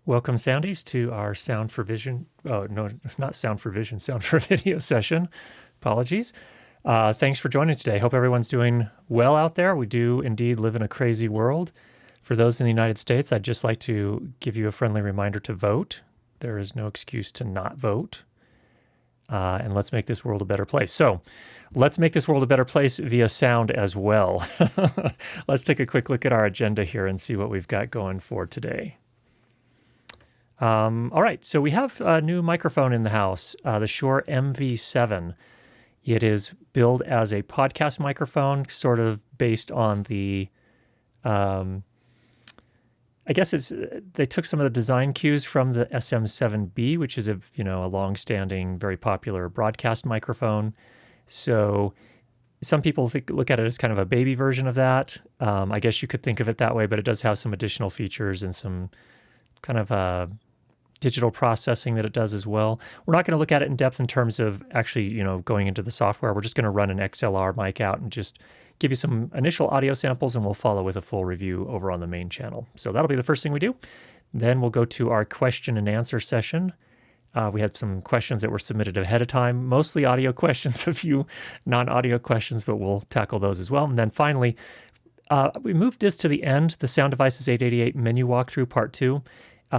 Welcome, Soundies, to our Sound for Vision. Oh, no, not Sound for Vision, Sound for Video session. Apologies. Thanks for joining today. Hope everyone's doing well out there. We do indeed live in a crazy world. For those in the United States, I'd just like to give you a friendly reminder to vote. There is no excuse to not vote. And let's make this world a better place. So let's make this world a better place via sound as well. Let's take a quick look at our agenda here and see what we've got going for today. All right, so we have a new microphone in the house, the SHURE MV7. It is billed as a podcast microphone, sort of based on the, I guess they took some of the design cues from the SM7B, which is a long-standing, very popular broadcast microphone. So some people look at it as kind of a baby version of that. I guess you could think of it that way, but it does have some additional features and some kind of digital processing that it does as well. We're not going to look at it in depth in terms of actually, going into the software. We're just going to run an XLR mic out and just give you some initial audio samples, and we'll follow with a full review over on the main channel. So that'll be the first thing we do. Then we'll go to our question and answer session. We had some questions that were submitted ahead of time, mostly audio questions, a few non-audio questions, but we'll tackle those as well. And then finally, we moved this to the end, the Sound Devices 888 menu walkthrough part 2.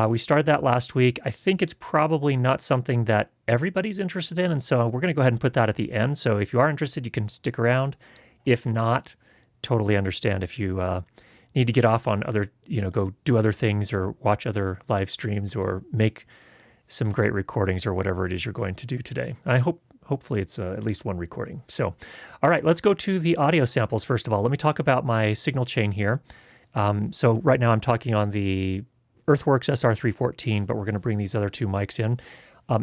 We started that last week. I think it's probably not something that everybody's interested in, and so we're going to go ahead and put that at the end. So if you are interested, you can stick around. If not, totally understand if you need to get off on other, go do other things or watch other live streams or make some great recordings or whatever it is you're going to do today. Hopefully it's at least one recording. So, all right, let's go to the audio samples first of all. Let me talk about my signal chain here. So right now I'm talking on the Earthworks SR314, but we're going to bring these other two mics in.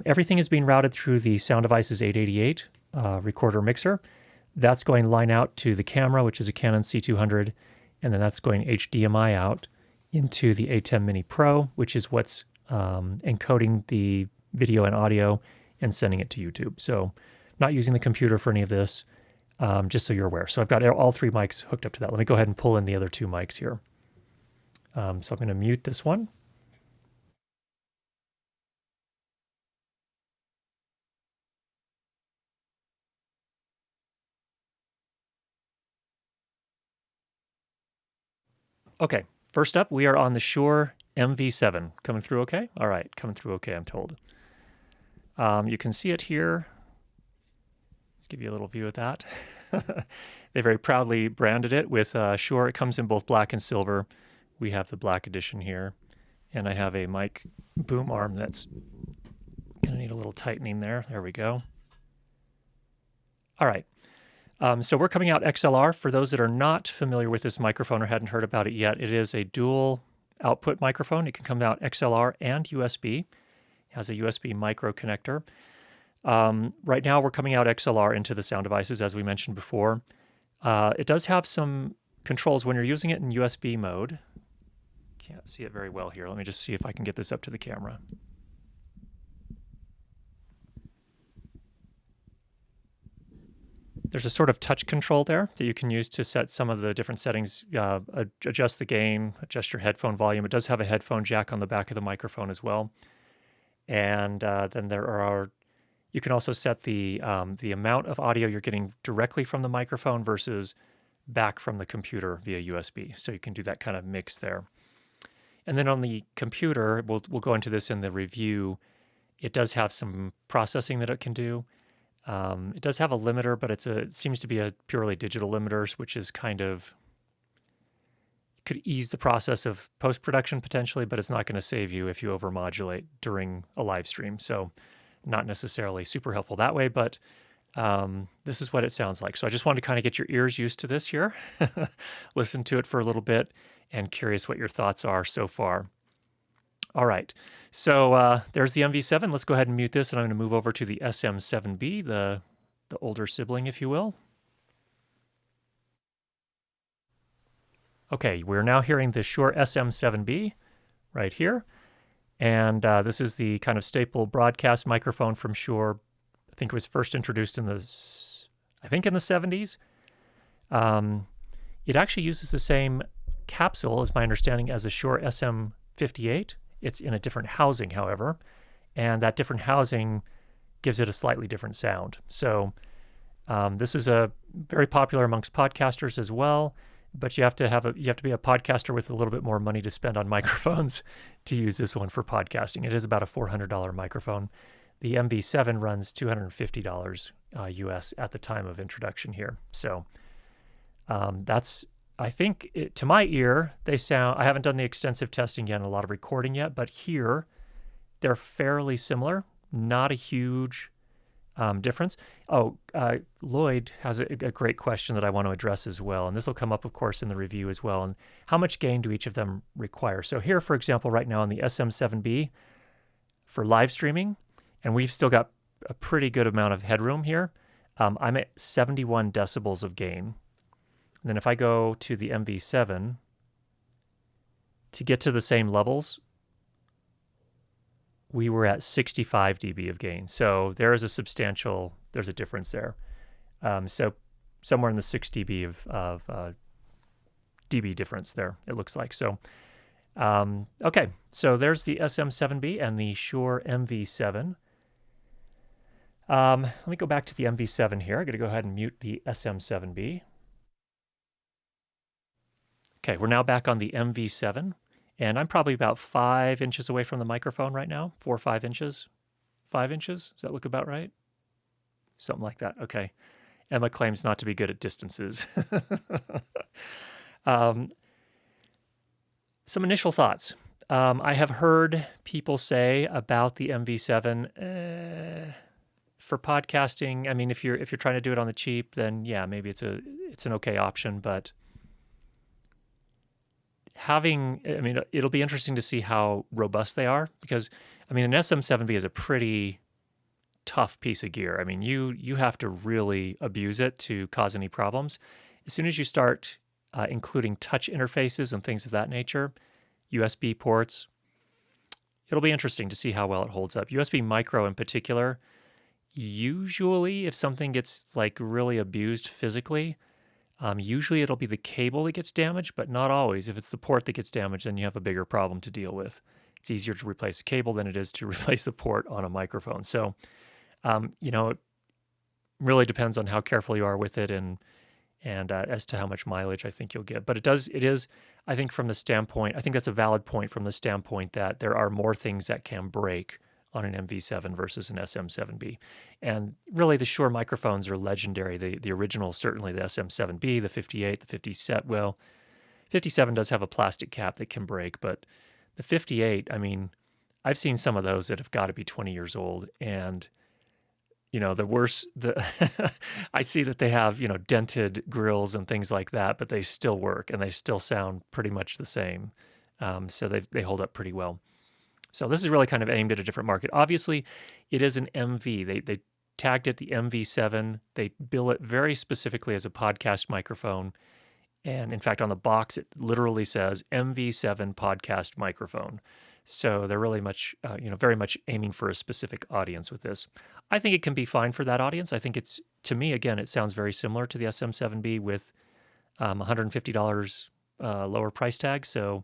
Everything is being routed through the Sound Devices 888 recorder mixer. That's going line out to the camera, which is a Canon C200, and then that's going HDMI out into the A10 Mini Pro, which is what's encoding the video and audio and sending it to YouTube. So not using the computer for any of this, just so you're aware. So I've got all three mics hooked up to that. Let me go ahead and pull in the other two mics here. So I'm going to mute this one. Okay, first up, we are on the SHURE MV7. Coming through okay? All right, coming through okay, I'm told. You can see it here. Let's give you a little view of that. They very proudly branded it with SHURE. It comes in both black and silver. We have the black edition here, and I have a mic boom arm that's going to need a little tightening there. There we go. All right. So we're coming out XLR. For those that are not familiar with this microphone or hadn't heard about it yet, it is a dual output microphone. It can come out XLR and USB. It has a USB micro connector. Right now we're coming out XLR into the Sound Devices, as we mentioned before. It does have some controls when you're using it in USB mode. Can't see it very well here. Let me just see if I can get this up to the camera. There's a sort of touch control there that you can use to set some of the different settings, adjust the gain, adjust your headphone volume. It does have a headphone jack on the back of the microphone as well. And then you can also set the amount of audio you're getting directly from the microphone versus back from the computer via USB. So you can do that kind of mix there. And then on the computer, we'll go into this in the review. It does have some processing that it can do. It does have a limiter, but it seems to be a purely digital limiter, which is could ease the process of post-production potentially, but it's not going to save you if you overmodulate during a live stream. So not necessarily super helpful that way, but this is what it sounds like. So I just wanted to kind of get your ears used to this here, listen to it for a little bit, and curious what your thoughts are so far. All right, so there's the MV7. Let's go ahead and mute this, and I'm going to move over to the SM7B, the older sibling, if you will. Okay, we're now hearing the SHURE SM7B right here, and this is the kind of staple broadcast microphone from SHURE. I think it was first introduced in the 70s. It actually uses the same capsule, as my understanding, as a SHURE SM58 It's in a different housing, however, and that different housing gives it a slightly different sound. So this is a very popular amongst podcasters as well, but you have to be a podcaster with a little bit more money to spend on microphones to use this one for podcasting. It is about a $400 microphone. The MV7 runs $250 US at the time of introduction here. So that's, I think, to my ear, they sound, I haven't done the extensive testing yet and a lot of recording yet, but here they're fairly similar, not a huge difference. Lloyd has a great question that I want to address as well, and this will come up, of course, in the review as well. And how much gain do each of them require? So here, for example, right now on the SM7B for live streaming, and we've still got a pretty good amount of headroom here. I'm at 71 decibels of gain. And then if I go to the MV7, to get to the same levels, we were at 65 dB of gain. So there's a difference there. So somewhere in the 6 dB of dB difference there, it looks like. So, okay, so there's the SM7B and the Shure MV7. Let me go back to the MV7 here. I'm going to go ahead and mute the SM7B. Okay, we're now back on the MV7. And I'm probably about 5 inches away from the microphone right now, 4 or 5 inches. 5 inches? Does that look about right? Something like that. Okay. Emma claims not to be good at distances. Some initial thoughts. I have heard people say about the MV7 for podcasting. I mean, if you're trying to do it on the cheap, then yeah, maybe it's an okay option, but it'll be interesting to see how robust they are, because, an SM7B is a pretty tough piece of gear. You have to really abuse it to cause any problems. As soon as you start including touch interfaces and things of that nature, USB ports, it'll be interesting to see how well it holds up. USB micro in particular, usually if something gets like really abused physically, usually it'll be the cable that gets damaged, but not always. If it's the port that gets damaged, then you have a bigger problem to deal with. It's easier to replace a cable than it is to replace a port on a microphone. So, it really depends on how careful you are with it and as to how much mileage I think you'll get. But it is, I think from the standpoint, I think that's a valid point from the standpoint that there are more things that can break on an MV7 versus an SM7B. And really the Shure microphones are legendary. The original, certainly the SM7B, the 58, the 57, well, 57 does have a plastic cap that can break, but the 58, I've seen some of those that have got to be 20 years old, and I see that they have, dented grills and things like that, but they still work and they still sound pretty much the same. So they hold up pretty well. So this is really kind of aimed at a different market. Obviously, it is an MV. They tagged it the MV7. They bill it very specifically as a podcast microphone. And in fact, on the box, it literally says MV7 podcast microphone. So they're really much, very much aiming for a specific audience with this. I think it can be fine for that audience. I think to me, again, it sounds very similar to the SM7B with $150 lower price tag. So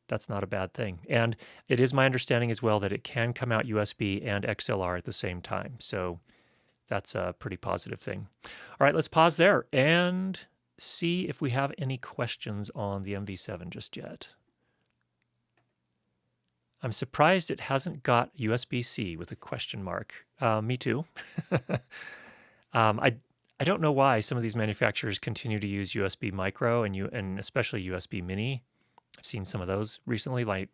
that's not a bad thing. And it is my understanding as well that it can come out USB and XLR at the same time. So that's a pretty positive thing. All right, let's pause there and see if we have any questions on the MV7 just yet. I'm surprised it hasn't got USB-C with a question mark. Me too. I don't know why some of these manufacturers continue to use USB micro and especially USB mini. I've seen some of those recently. Like,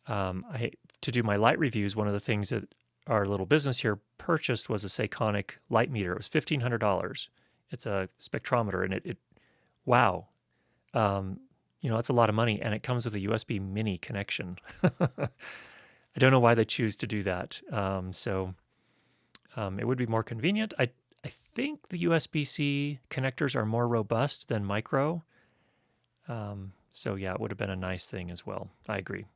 to do my light reviews, one of the things that our little business here purchased was a Seikonic light meter. It was $1,500. It's a spectrometer, and wow. It's a lot of money, and it comes with a USB mini connection. I don't know why they choose to do that. It would be more convenient. I think the USB-C connectors are more robust than micro. So yeah, it would have been a nice thing as well. I agree.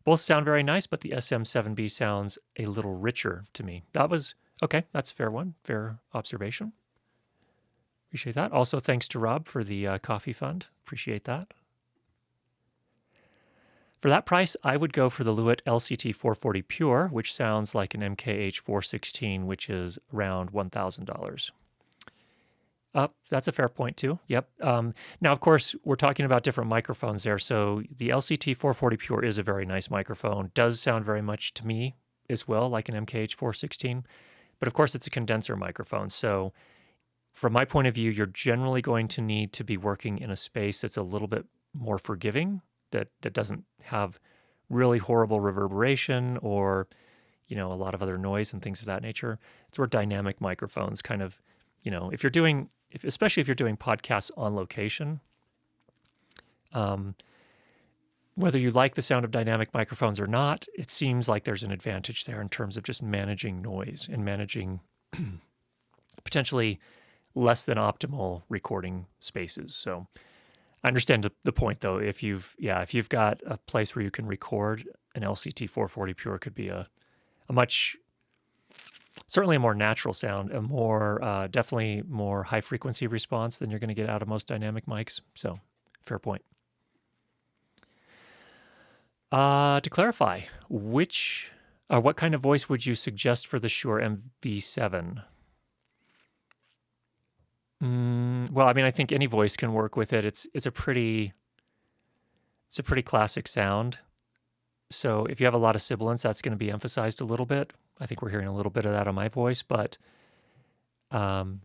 Both sound very nice, but the SM7B sounds a little richer to me. Okay, that's a fair one. Fair observation. Appreciate that. Also, thanks to Rob for the coffee fund. Appreciate that. For that price, I would go for the Lewitt LCT 440 Pure, which sounds like an MKH 416, which is around $1,000. That's a fair point too. Yep. Now, of course, we're talking about different microphones there. So the LCT 440 Pure is a very nice microphone. Does sound very much to me as well like an MKH 416. But of course, it's a condenser microphone. So from my point of view, you're generally going to need to be working in a space that's a little bit more forgiving, that doesn't have really horrible reverberation or, a lot of other noise and things of that nature. It's where dynamic microphones kind of, especially if you're doing podcasts on location, whether you like the sound of dynamic microphones or not, it seems like there's an advantage there in terms of just managing noise and managing potentially less than optimal recording spaces. So I understand the point though. If you've got a place where you can record, an LCT 440 Pure could be certainly a more natural sound, a more definitely more high frequency response than you're going to get out of most dynamic mics. So fair point. To clarify, what kind of voice would you suggest for the Shure MV7? Well, I mean, I think any voice can work with it. It's a pretty classic sound. So if you have a lot of sibilance, that's going to be emphasized a little bit. I think we're hearing a little bit of that on my voice, but I'm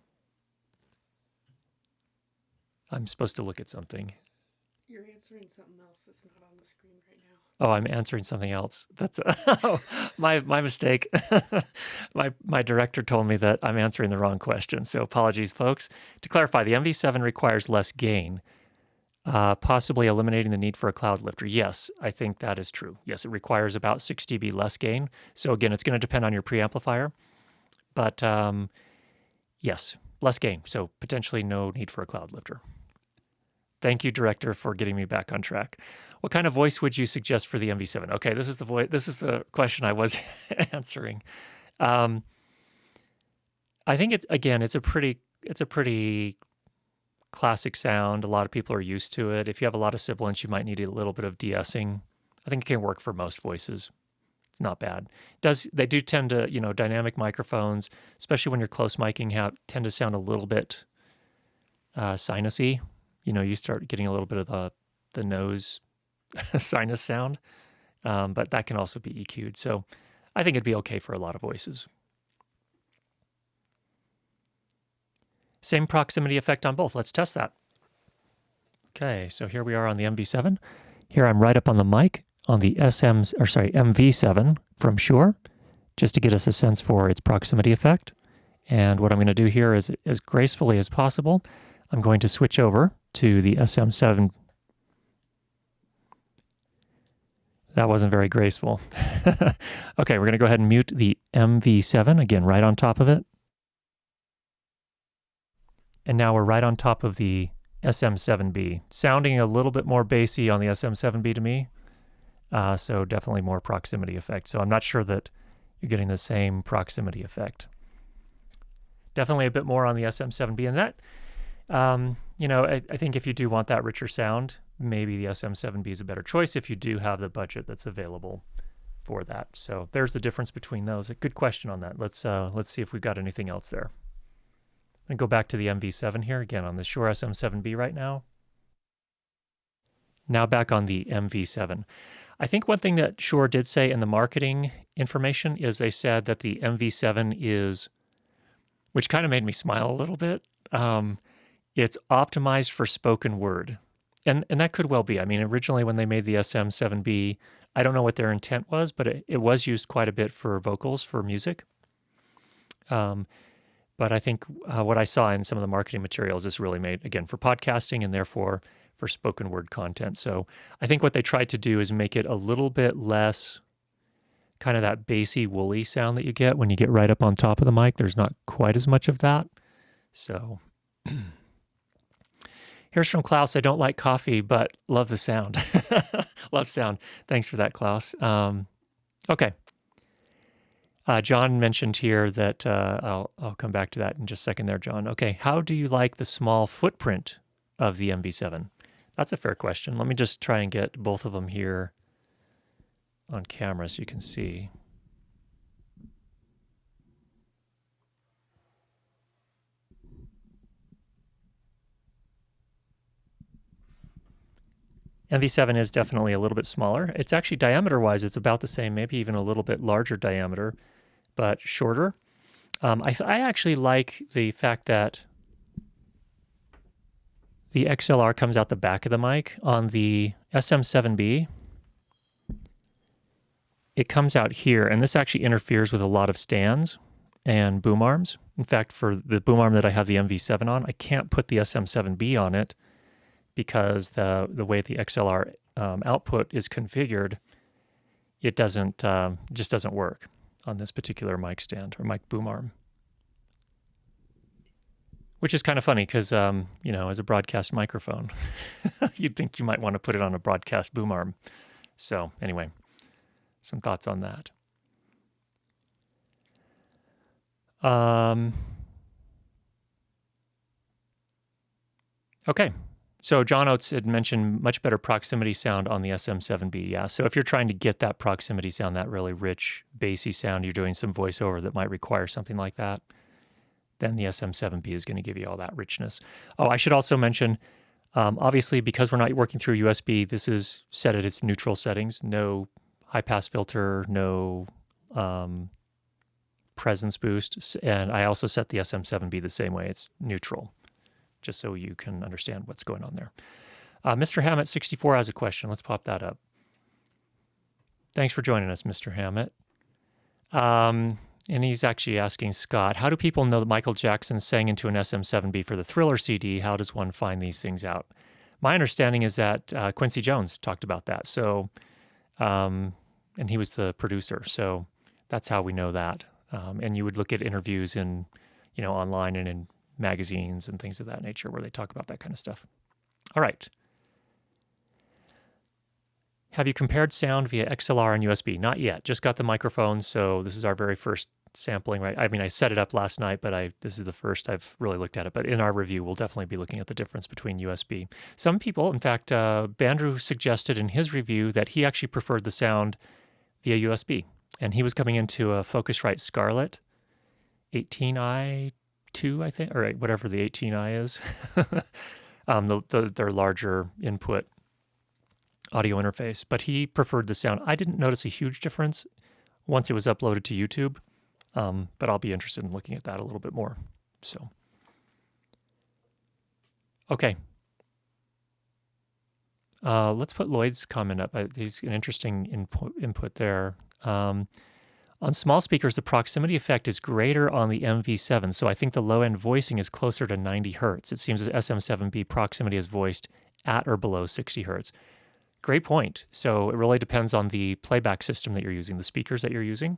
supposed to look at something. You're answering something else that's not on the screen right now. Oh, I'm answering something else. That's my mistake. My director told me that I'm answering the wrong question, so apologies, folks. To clarify, the MV7 requires less gain, possibly eliminating the need for a cloud lifter. Yes, I think that is true. Yes, it requires about 6 dB less gain. So again, it's going to depend on your preamplifier, but yes, less gain. So potentially no need for a cloud lifter. Thank you, director, for getting me back on track. What kind of voice would you suggest for the MV7? Okay, this is the question I was answering. I think it's a pretty classic sound. A lot of people are used to it. If you have a lot of sibilance, you might need a little bit of de-essing. I think it can work for most voices. It's not bad. They do tend to, dynamic microphones, especially when you're close miking, tend to sound a little bit sinusy. You start getting a little bit of the nose sinus sound, but that can also be EQ'd. So I think it'd be okay for a lot of voices. Same proximity effect on both. Let's test that. Okay, so here we are on the MV7. Here I'm right up on the mic on the MV7 from Shure, just to get us a sense for its proximity effect. And what I'm going to do here is, as gracefully as possible, I'm going to switch over to the SM7. That wasn't very graceful. Okay, we're going to go ahead and mute the MV7, again, right on top of it. And now we're right on top of the SM7B, sounding a little bit more bassy on the SM7B to me. So definitely more proximity effect. So I'm not sure that you're getting the same proximity effect. Definitely a bit more on the SM7B. And that, I think if you do want that richer sound, maybe the SM7B is a better choice if you do have the budget that's available for that. So there's the difference between those. A good question on that. Let's see if we've got anything else there. I'm going to go back to the MV7 here, again on the Shure SM7B right now. Now back on the MV7. I think one thing that Shure did say in the marketing information is they said that the MV7 is, which kind of made me smile a little bit, it's optimized for spoken word. And that could well be. I mean, originally when they made the SM7B, I don't know what their intent was, but it was used quite a bit for vocals, for music. But I think what I saw in some of the marketing materials is really made, again, for podcasting and therefore for spoken word content. So I think what they tried to do is make it a little bit less kind of that bassy, woolly sound that you get when you get right up on top of the mic. There's not quite as much of that. So here's from Klaus. I don't like coffee, but love the sound. Love sound. Thanks for that, Klaus. Okay. John mentioned here that, I'll come back to that in just a second there, John. Okay, how do you like the small footprint of the MV7? That's a fair question. Let me just try and get both of them here on camera so you can see. MV7 is definitely a little bit smaller. It's actually diameter-wise, it's about the same, maybe even a little bit larger diameter, but shorter. I actually like the fact that the XLR comes out the back of the mic. On the SM7B, it comes out here, and this actually interferes with a lot of stands and boom arms. In fact, for the boom arm that I have the MV7 on, I can't put the SM7B on it because the way the XLR output is configured, it just doesn't work on this particular mic stand or mic boom arm. Which is kind of funny because, as a broadcast microphone, you'd think you might want to put it on a broadcast boom arm. So anyway, some thoughts on that. Okay. So John Oates had mentioned much better proximity sound on the SM7B. Yeah. So if you're trying to get that proximity sound, that really rich, bassy sound, you're doing some voiceover that might require something like that, then the SM7B is going to give you all that richness. Oh, I should also mention, obviously, because we're not working through USB, this is set at its neutral settings. No high-pass filter, no presence boost. And I also set the SM7B the same way. It's neutral, just so you can understand what's going on there. Mr. Hammett64 has a question. Let's pop that up. Thanks for joining us, Mr. Hammett. And he's actually asking Scott, how do people know that Michael Jackson sang into an SM7B for the Thriller CD? How does one find these things out? My understanding is that Quincy Jones talked about that. So, and he was the producer. So that's how we know that. And you would look at interviews in, online and in magazines and things of that nature where they talk about that kind of stuff. All right. Have you compared sound via XLR and USB? Not yet. Just got the microphone, so this is our very first sampling, right? I mean, I set it up last night, but this is the first I've really looked at it. But in our review, we'll definitely be looking at the difference between USB. Some people, in fact, Bandrew suggested in his review that he actually preferred the sound via USB. And he was coming into a Focusrite Scarlett 18i2, I think, or whatever the 18i is. Their larger input audio interface, but he preferred the sound. I didn't notice a huge difference once it was uploaded to YouTube, but I'll be interested in looking at that a little bit more. So, okay. Let's put Lloyd's comment up. He's an interesting input there. On small speakers, the proximity effect is greater on the MV7, so I think the low-end voicing is closer to 90 hertz. It seems that SM7B proximity is voiced at or below 60 hertz. Great point. So it really depends on the playback system that you're using, the speakers that you're using.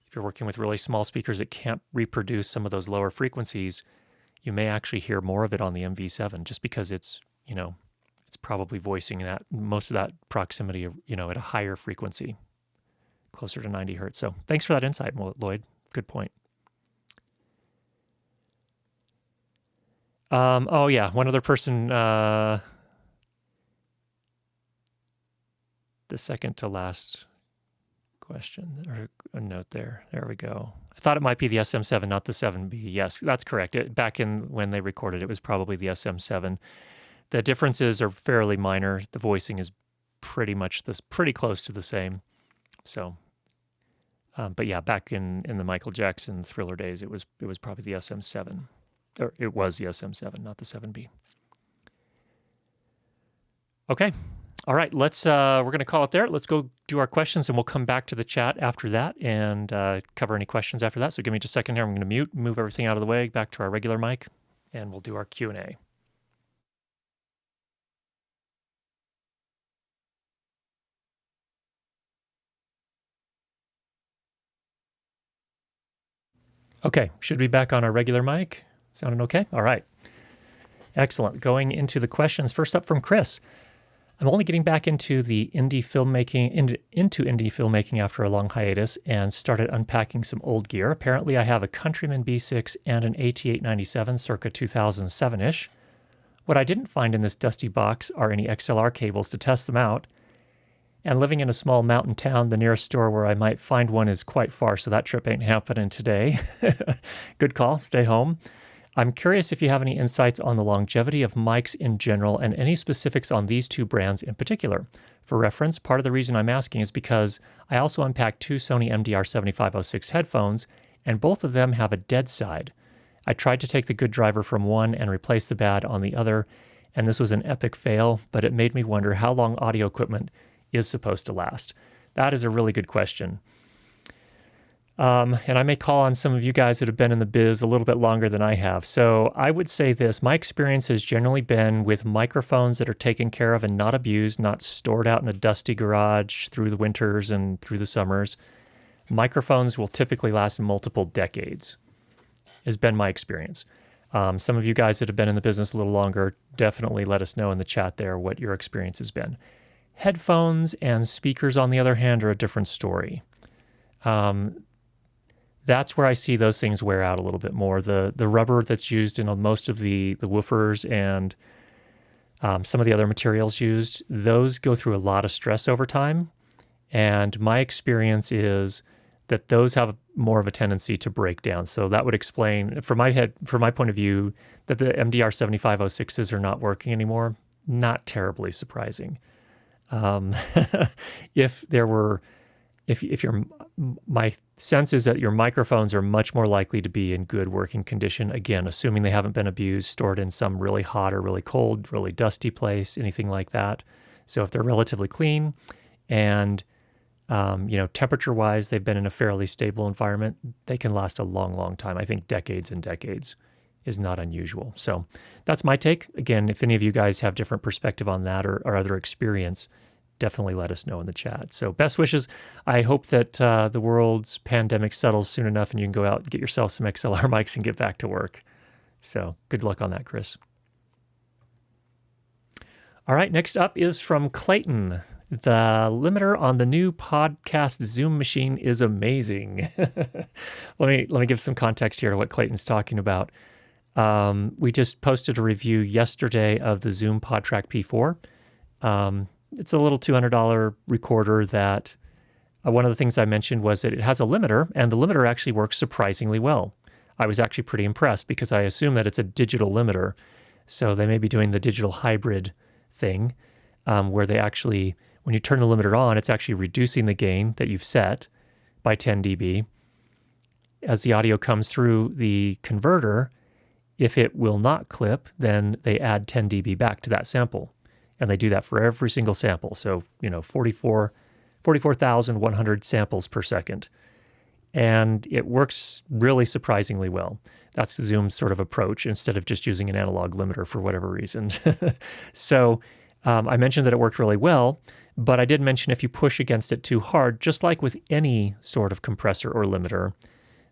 If you're working with really small speakers that can't reproduce some of those lower frequencies, you may actually hear more of it on the MV7 just because it's probably voicing that most of that proximity, at a higher frequency, closer to 90 hertz. So thanks for that insight, Lloyd. Good point. Oh yeah, one other person, the second to last question or a note there. There we go. I thought it might be the SM7, not the 7B. Yes, that's correct. Back in when they recorded, it was probably the SM7. The differences are fairly minor. The voicing is pretty close to the same. So, but yeah, back in the Michael Jackson Thriller days, it was probably the SM7, or it was the SM7, not the 7B. Okay. All right, we're going to call it there. Let's go do our questions, and we'll come back to the chat after that and cover any questions after that. So give me just a second here. I'm going to move everything out of the way, back to our regular mic, and we'll do our Q&A. Okay, should be back on our regular mic. Sounding okay? All right. Excellent. Going into the questions. First up from Chris. I'm only getting back into the indie filmmaking, into indie filmmaking after a long hiatus and started unpacking some old gear. Apparently, I have a Countryman B6 and an AT897 circa 2007-ish. What I didn't find in this dusty box are any XLR cables to test them out. And living in a small mountain town, the nearest store where I might find one is quite far, so that trip ain't happening today. Good call, stay home. I'm curious if you have any insights on the longevity of mics in general and any specifics on these two brands in particular. For reference, part of the reason I'm asking is because I also unpacked two Sony MDR7506 headphones, and both of them have a dead side. I tried to take the good driver from one and replace the bad on the other, and this was an epic fail, but it made me wonder how long audio equipment is supposed to last. That is a really good question. And I may call on some of you guys that have been in the biz a little bit longer than I have. So I would say this, my experience has generally been with microphones that are taken care of and not abused, not stored out in a dusty garage through the winters and through the summers. Microphones will typically last multiple decades, has been my experience. Some of you guys that have been in the business a little longer, definitely let us know in the chat there what your experience has been. Headphones and speakers, on the other hand, are a different story. That's where I see those things wear out a little bit more. The rubber that's used in most of the woofers and some of the other materials used, those go through a lot of stress over time. And my experience is that those have more of a tendency to break down. So that would explain, from my point of view, that the MDR 7506s are not working anymore. Not terribly surprising. My sense is that your microphones are much more likely to be in good working condition. Again, assuming they haven't been abused, stored in some really hot or really cold, really dusty place, anything like that. So if they're relatively clean and, temperature-wise, they've been in a fairly stable environment, they can last a long, long time. I think decades and decades is not unusual. So that's my take. Again, if any of you guys have different perspective on that or other experience, definitely let us know in the chat. So best wishes. I hope that the world's pandemic settles soon enough and you can go out and get yourself some XLR mics and get back to work. So good luck on that, Chris. All right, next up is from Clayton. The limiter on the new podcast Zoom machine is amazing. Let me give some context here to what Clayton's talking about. We just posted a review yesterday of the Zoom PodTrack P4. It's a little $200 recorder that one of the things I mentioned was that it has a limiter, and the limiter actually works surprisingly well. I was actually pretty impressed because I assume that it's a digital limiter. So they may be doing the digital hybrid thing where they actually, when you turn the limiter on, it's actually reducing the gain that you've set by 10 dB. As the audio comes through the converter, if it will not clip, then they add 10 dB back to that sample. And they do that for every single sample. So, 44,100 samples per second. And it works really surprisingly well. That's Zoom's sort of approach instead of just using an analog limiter for whatever reason. So I mentioned that it worked really well, but I did mention if you push against it too hard, just like with any sort of compressor or limiter,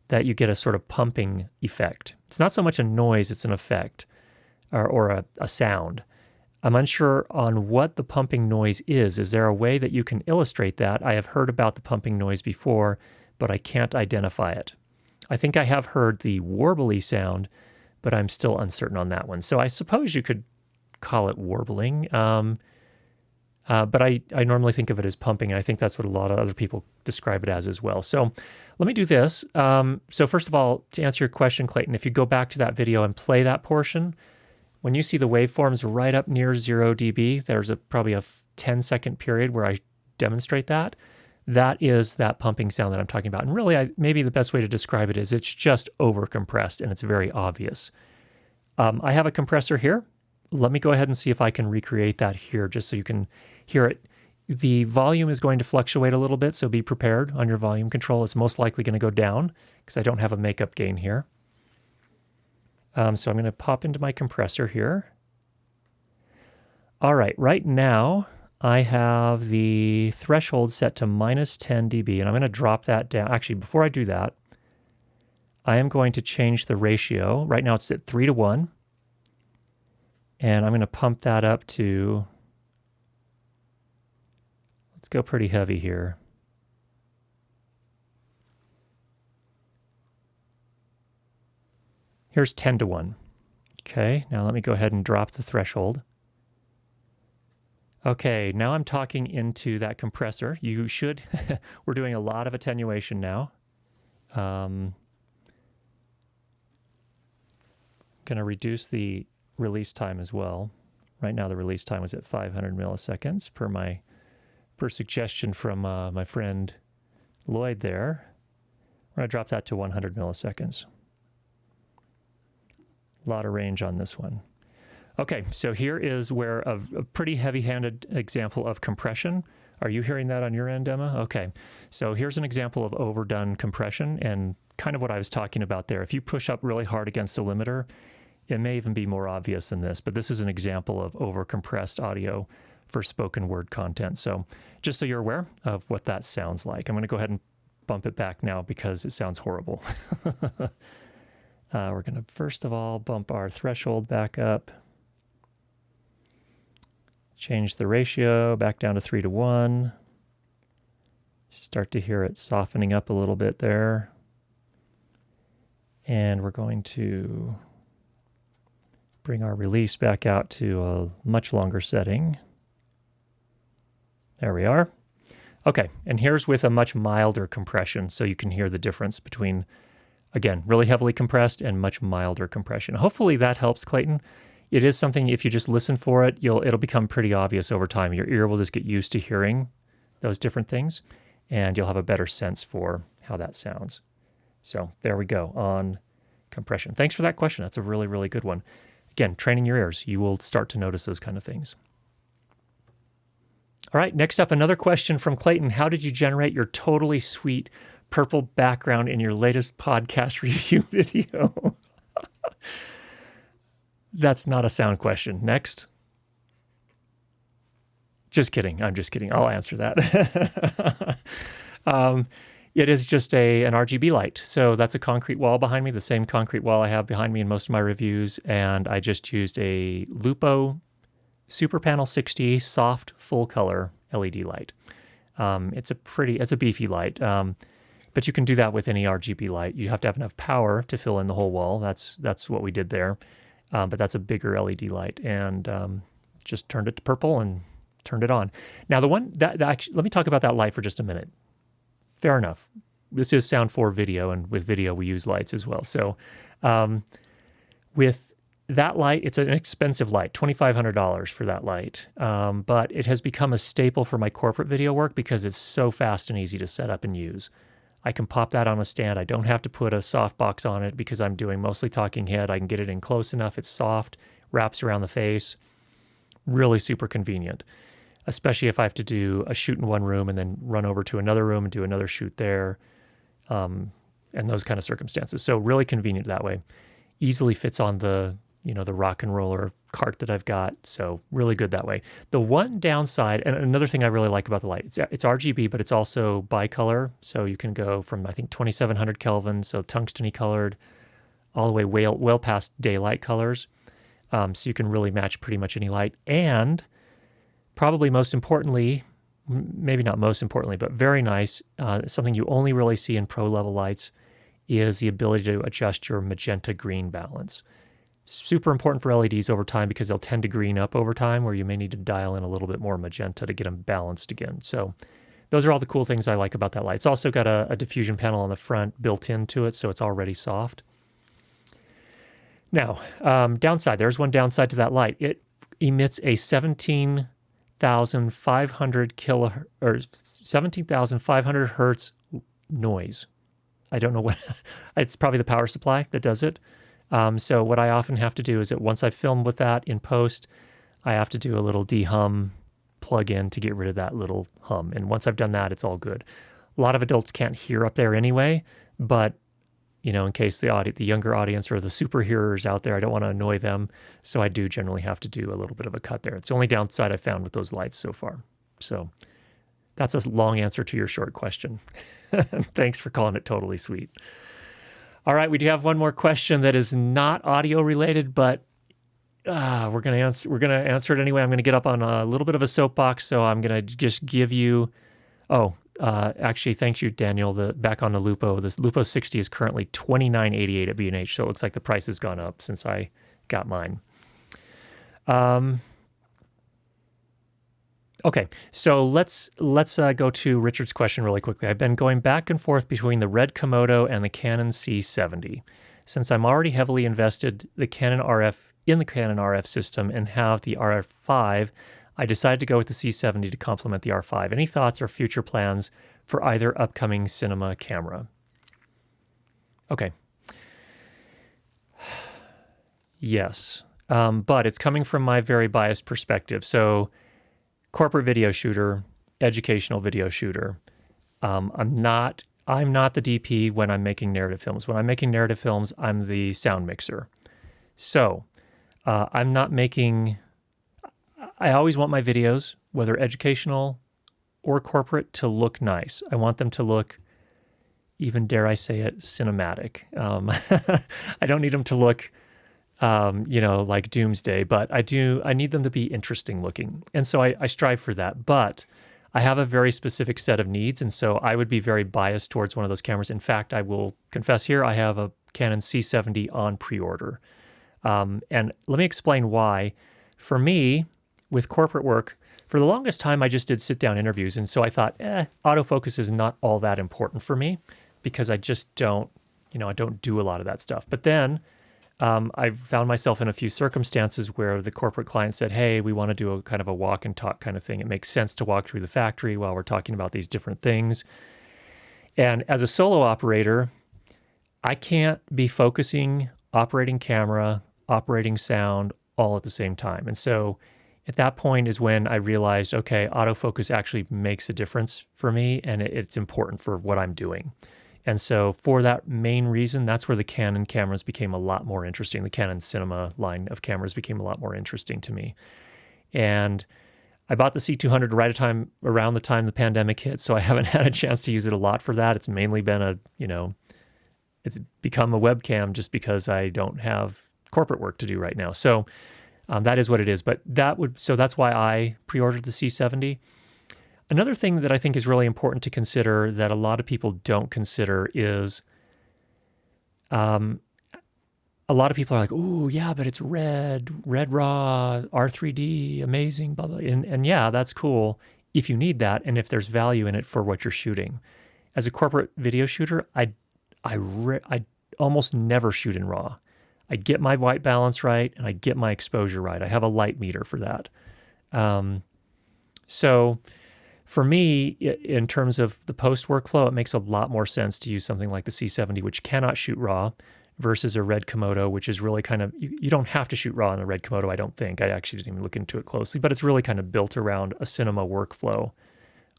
that you get a sort of pumping effect. It's not so much a noise, it's an effect or a sound. I'm unsure on what the pumping noise is. Is there a way that you can illustrate that? I have heard about the pumping noise before, but I can't identify it. I think I have heard the warbly sound, but I'm still uncertain on that one. So I suppose you could call it warbling, but I normally think of it as pumping, and I think that's what a lot of other people describe it as well. So let me do this. So first of all, to answer your question, Clayton, if you go back to that video and play that portion, when you see the waveforms right up near 0 dB, there's probably a 10-second period where I demonstrate that. That is that pumping sound that I'm talking about. And really, maybe the best way to describe it is it's just over-compressed, and it's very obvious. I have a compressor here. Let me go ahead and see if I can recreate that here just so you can hear it. The volume is going to fluctuate a little bit, so be prepared on your volume control. It's most likely going to go down because I don't have a makeup gain here. So I'm going to pop into my compressor here. All right, right now I have the threshold set to minus 10 dB, and I'm going to drop that down. Actually, before I do that, I am going to change the ratio. Right now it's at 3:1, and I'm going to pump that up to, let's go pretty heavy here. Here's 10:1. Okay, now let me go ahead and drop the threshold. Okay, now I'm talking into that compressor. You should, we're doing a lot of attenuation now. Going to reduce the release time as well. Right now the release time is at 500 milliseconds per suggestion from my friend Lloyd there. We're going to drop that to 100 milliseconds. A lot of range on this one. Okay, so here is where a pretty heavy-handed example of compression. Are you hearing that on your end, Emma? Okay, so here's an example of overdone compression and kind of what I was talking about there. If you push up really hard against the limiter, it may even be more obvious than this, but this is an example of over-compressed audio for spoken word content. So just so you're aware of what that sounds like. I'm going to go ahead and bump it back now because it sounds horrible. We're going to first of all bump our threshold back up. Change the ratio back down to 3:1. Start to hear it softening up a little bit there. And we're going to bring our release back out to a much longer setting. There we are. Okay, and here's with a much milder compression, so you can hear the difference between, again, really heavily compressed and much milder compression. Hopefully that helps, Clayton. It is something, if you just listen for it, it'll become pretty obvious over time. Your ear will just get used to hearing those different things, and you'll have a better sense for how that sounds. So there we go on compression. Thanks for that question. That's a really, really good one. Again, training your ears, you will start to notice those kind of things. All right, next up, another question from Clayton. How did you generate your totally sweet purple background in your latest podcast review video? That's not a sound question. Next. Just kidding. I'm just kidding. I'll answer that. It is just an RGB light. So that's a concrete wall behind me, the same concrete wall I have behind me in most of my reviews. And I just used a Lupo Super Panel 60 soft full color LED light. It's a beefy light. But you can do that with any RGB light. You have to have enough power to fill in the whole wall. That's what we did there. But that's a bigger LED light, and just turned it to purple and turned it on. Now, the one that actually, let me talk about that light for just a minute. Fair enough. This is sound for video, and with video we use lights as well. So with that light, it's an expensive light, $2,500 for that light. But it has become a staple for my corporate video work because it's so fast and easy to set up and use. I can pop that on a stand. I don't have to put a softbox on it because I'm doing mostly talking head. I can get it in close enough. It's soft, wraps around the face. Really super convenient, especially if I have to do a shoot in one room and then run over to another room and do another shoot there, and those kind of circumstances. So really convenient that way. Easily fits on the rock and roller cart that I've got. So really good that way. The one downside, and another thing I really like about the light, it's RGB, but it's also bicolor. So you can go from, I think, 2700 Kelvin, so tungsten-y colored, all the way well past daylight colors. So you can really match pretty much any light. And probably most importantly, maybe not most importantly, but very nice, something you only really see in pro level lights is the ability to adjust your magenta green balance. Super important for LEDs over time because they'll tend to green up over time, where you may need to dial in a little bit more magenta to get them balanced again. So those are all the cool things I like about that light. It's also got a diffusion panel on the front built into it, so it's already soft. Now, downside. There's one downside to that light. It emits a 17,500 hertz noise. I don't know what. It's probably the power supply that does it. So what I often have to do is that once I film with that in post, I have to do a little de-hum plug-in to get rid of that little hum. And once I've done that, it's all good. A lot of adults can't hear up there anyway, but in case the younger audience or the super hearers out there, I don't want to annoy them. So I do generally have to do a little bit of a cut there. It's the only downside I've found with those lights so far. So that's a long answer to your short question. Thanks for calling it totally sweet. All right, we do have one more question that is not audio related, but we're gonna answer it anyway. I'm gonna get up on a little bit of a soapbox, so I'm gonna just give you. Actually, thank you, Daniel. Back on the Lupo, this Lupo 60 is currently $29.88 at B&H, so it looks like the price has gone up since I got mine. Okay, so let's go to Richard's question really quickly. I've been going back and forth between the Red Komodo and the Canon C70. Since I'm already heavily invested the Canon RF system and have the RF5, I decided to go with the C70 to complement the R5. Any thoughts or future plans for either upcoming cinema camera? Okay. Yes, but it's coming from my very biased perspective. So corporate video shooter, educational video shooter. I'm not the DP when I'm making narrative films. When I'm making narrative films, I'm the sound mixer. So I'm not making. I always want my videos, whether educational or corporate, to look nice. I want them to look, even dare I say it, cinematic. I don't need them to look, like doomsday, but I need them to be interesting looking. And so I strive for that, but I have a very specific set of needs. And so I would be very biased towards one of those cameras. In fact, I will confess here, I have a Canon C70 on pre-order. And let me explain why. For me, with corporate work, for the longest time, I just did sit-down interviews. And so I thought, autofocus is not all that important for me because I just don't, I don't do a lot of that stuff. But then I found myself in a few circumstances where the corporate client said, hey, we want to do a kind of a walk and talk kind of thing. It makes sense to walk through the factory while we're talking about these different things. And as a solo operator, I can't be focusing, operating camera, operating sound all at the same time. And so at that point is when I realized, okay, autofocus actually makes a difference for me and it's important for what I'm doing. And so for that main reason, that's where the Canon cameras became a lot more interesting. The Canon Cinema line of cameras became a lot more interesting to me. And I bought the C200 around the time the pandemic hit, so I haven't had a chance to use it a lot for that. It's mainly been it's become a webcam just because I don't have corporate work to do right now. So that is what it is. But that's why I pre-ordered the C70. Another thing that I think is really important to consider that a lot of people don't consider is a lot of people are like, oh, yeah, but it's red raw, R3D, amazing, blah, blah. And yeah, that's cool if you need that and if there's value in it for what you're shooting. As a corporate video shooter, I almost never shoot in RAW. I get my white balance right and I get my exposure right. I have a light meter for that. So for me, in terms of the post workflow, it makes a lot more sense to use something like the C70, which cannot shoot RAW, versus a Red Komodo, which is really kind of, you don't have to shoot RAW in a Red Komodo, I don't think. I actually didn't even look into it closely, but it's really kind of built around a cinema workflow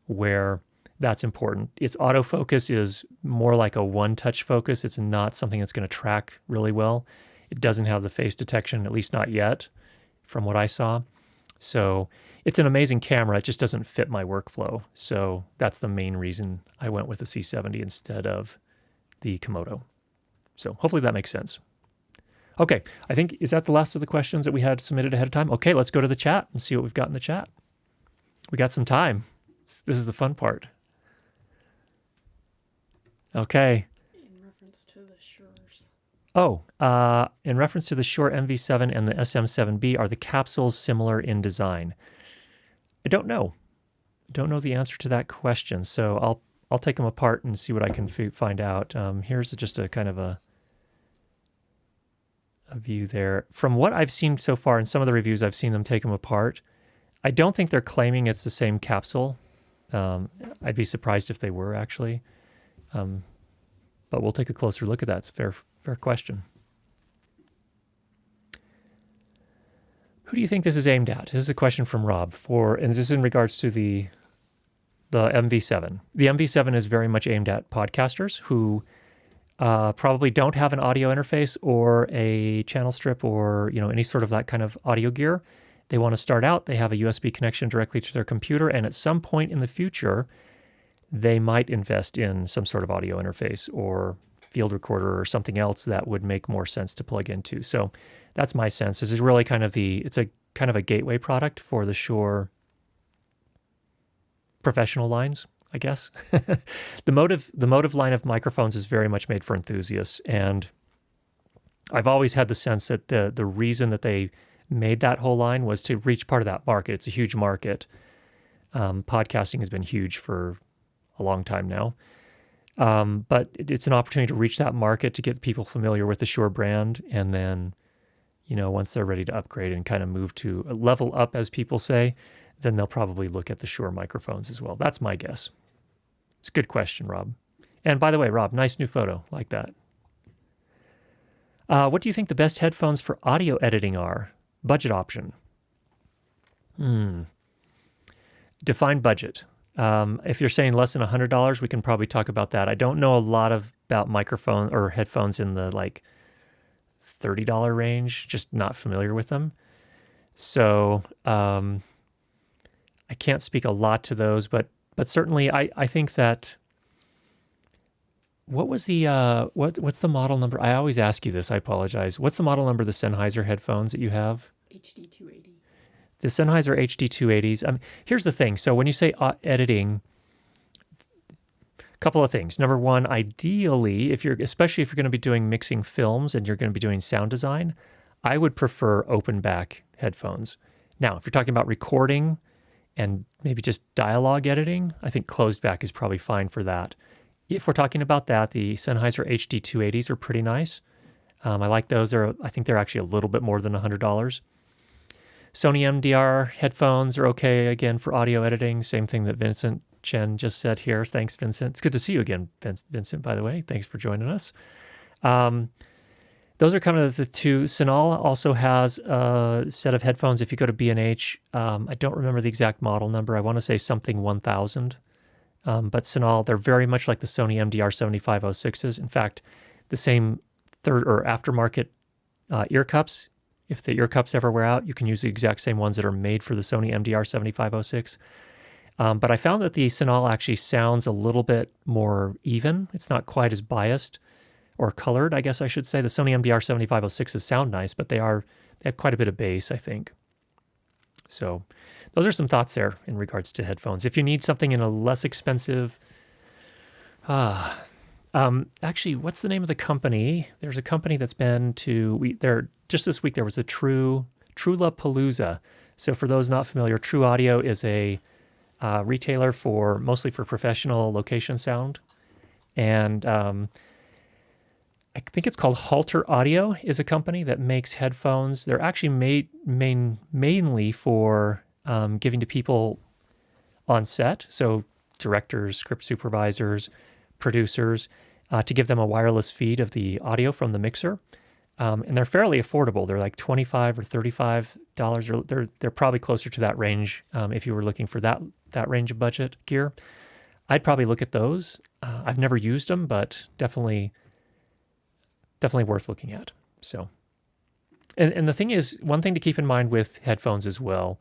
where that's important. Its autofocus is more like a one-touch focus. It's not something that's going to track really well. It doesn't have the face detection, at least not yet, from what I saw. So it's an amazing camera. It just doesn't fit my workflow. So that's the main reason I went with the C70 instead of the Komodo. So hopefully that makes sense. Okay, I think, is that the last of the questions that we had submitted ahead of time? Okay, let's go to the chat and see what we've got in the chat. We got some time. This is the fun part. Okay. In reference to the Shures. In reference to the Shure MV7 and the SM7B, are the capsules similar in design? I don't know. I don't know the answer to that question, so I'll take them apart and see what I can find out. Here's just a kind of a view there. From what I've seen so far in some of the reviews, I've seen them take them apart. I don't think they're claiming it's the same capsule. I'd be surprised if they were, actually. But we'll take a closer look at that. It's a fair question. Who do you think this is aimed at? This is a question from Rob, and this is in regards to the MV7. The MV7 is very much aimed at podcasters who probably don't have an audio interface or a channel strip or any sort of that kind of audio gear. They want to start out, they have a USB connection directly to their computer, and at some point in the future, they might invest in some sort of audio interface or field recorder or something else that would make more sense to plug into. So that's my sense. This is really it's a kind of a gateway product for the Shure professional lines, I guess. The Motive line of microphones is very much made for enthusiasts, and I've always had the sense that the reason that they made that whole line was to reach part of that market. It's a huge market, Podcasting has been huge for a long time now. But it's an opportunity to reach that market, to get people familiar with the Shure brand. And then, once they're ready to upgrade and kind of move to a level up, as people say, then they'll probably look at the Shure microphones as well. That's my guess. It's a good question, Rob. And by the way, Rob, nice new photo. Like that. What do you think the best headphones for audio editing are? Budget option. Define budget. If you're saying less than $100, we can probably talk about that. I don't know a lot about microphone or headphones in the like $30 range, just not familiar with them. So I can't speak a lot to those, but certainly I think that, what was the, what's the model number? I always ask you this, I apologize. What's the model number of the Sennheiser headphones that you have? HD280. The Sennheiser HD280s. Here's the thing. So when you say editing, a couple of things. Number one, ideally, especially if you're going to be doing mixing films and you're going to be doing sound design, I would prefer open back headphones. Now, if you're talking about recording and maybe just dialogue editing, I think closed back is probably fine for that. If we're talking about that, the Sennheiser HD280s are pretty nice. I like those. I think they're actually a little bit more than $100. Sony MDR headphones are okay, again, for audio editing. Same thing that Vincent Chen just said here. Thanks, Vincent. It's good to see you again, Vincent, by the way. Thanks for joining us. Those are kind of the two. Sonal also has a set of headphones. If you go to B&H, I don't remember the exact model number. I want to say something 1000. But Sonal, they're very much like the Sony MDR 7506s. In fact, the same third or aftermarket ear cups. If the ear cups ever wear out, you can use the exact same ones that are made for the Sony MDR 7506. But I found that the Sonal actually sounds a little bit more even. It's not quite as biased or colored, I guess I should say. The Sony MDR 7506s sound nice, but they have quite a bit of bass, I think. So those are some thoughts there in regards to headphones. If you need something in a less expensive... actually, what's the name of the company? There's a company that's been just this week there was a Trulapalooza. So for those not familiar, True Audio is a retailer mostly for professional location sound. And I think it's called Halter Audio is a company that makes headphones. They're actually made mainly for giving to people on set. So directors, script supervisors, producers, to give them a wireless feed of the audio from the mixer. And they're fairly affordable. They're like $25 or $35, or they're probably closer to that range if you were looking for that range of budget gear. I'd probably look at those. I've never used them, but definitely worth looking at. So, and the thing is, one thing to keep in mind with headphones as well,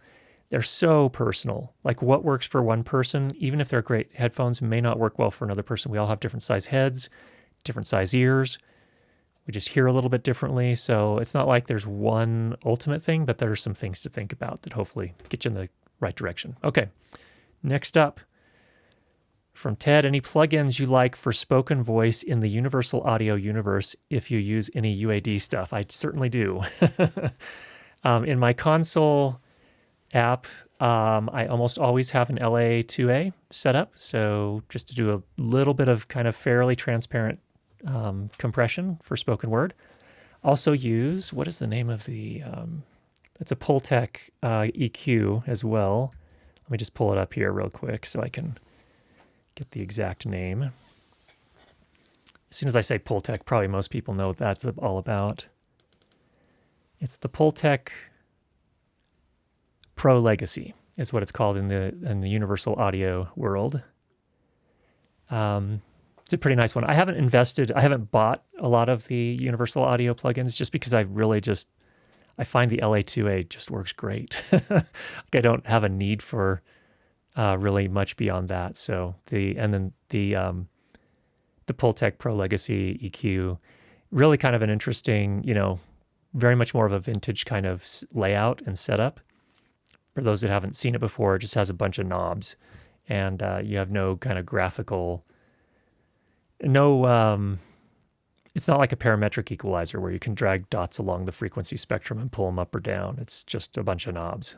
they're so personal. Like what works for one person, even if they're great headphones, may not work well for another person. We all have different size heads, different size ears. We just hear a little bit differently. So it's not like there's one ultimate thing, but there are some things to think about that hopefully get you in the right direction. Okay, next up from Ted, any plugins you like for spoken voice in the Universal Audio universe if you use any UAD stuff? I certainly do. In my console app, I almost always have an LA2A set up. So just to do a little bit of kind of fairly transparent compression for spoken word. Also use, what is the name of the, it's a Pultec EQ as well. Let me just pull it up here real quick so I can get the exact name. As soon as I say Pultec, probably most people know what that's all about. It's the Pultec Pro Legacy is what it's called in the Universal Audio world. It's a pretty nice one. I haven't bought a lot of the Universal Audio plugins just because I find the LA2A just works great. Like I don't have a need for really much beyond that. So the Pultec Pro Legacy EQ, really kind of an interesting, very much more of a vintage kind of layout and setup. For those that haven't seen it before, it just has a bunch of knobs, and you have no kind of graphical. It's not like a parametric equalizer where you can drag dots along the frequency spectrum and pull them up or down. It's just a bunch of knobs.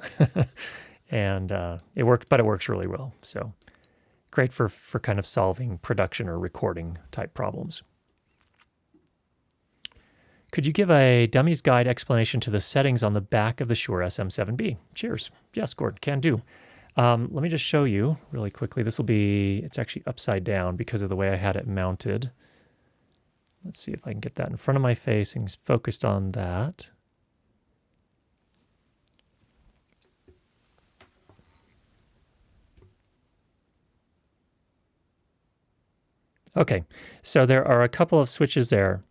And it works, but it works really well. So great for kind of solving production or recording type problems. Could you give a dummy's guide explanation to the settings on the back of the Shure SM7B? Cheers. Yes, Gordon, can do. Let me just show you really quickly. It's actually upside down because of the way I had it mounted. Let's see if I can get that in front of my face and focused on that. Okay, so there are a couple of switches there.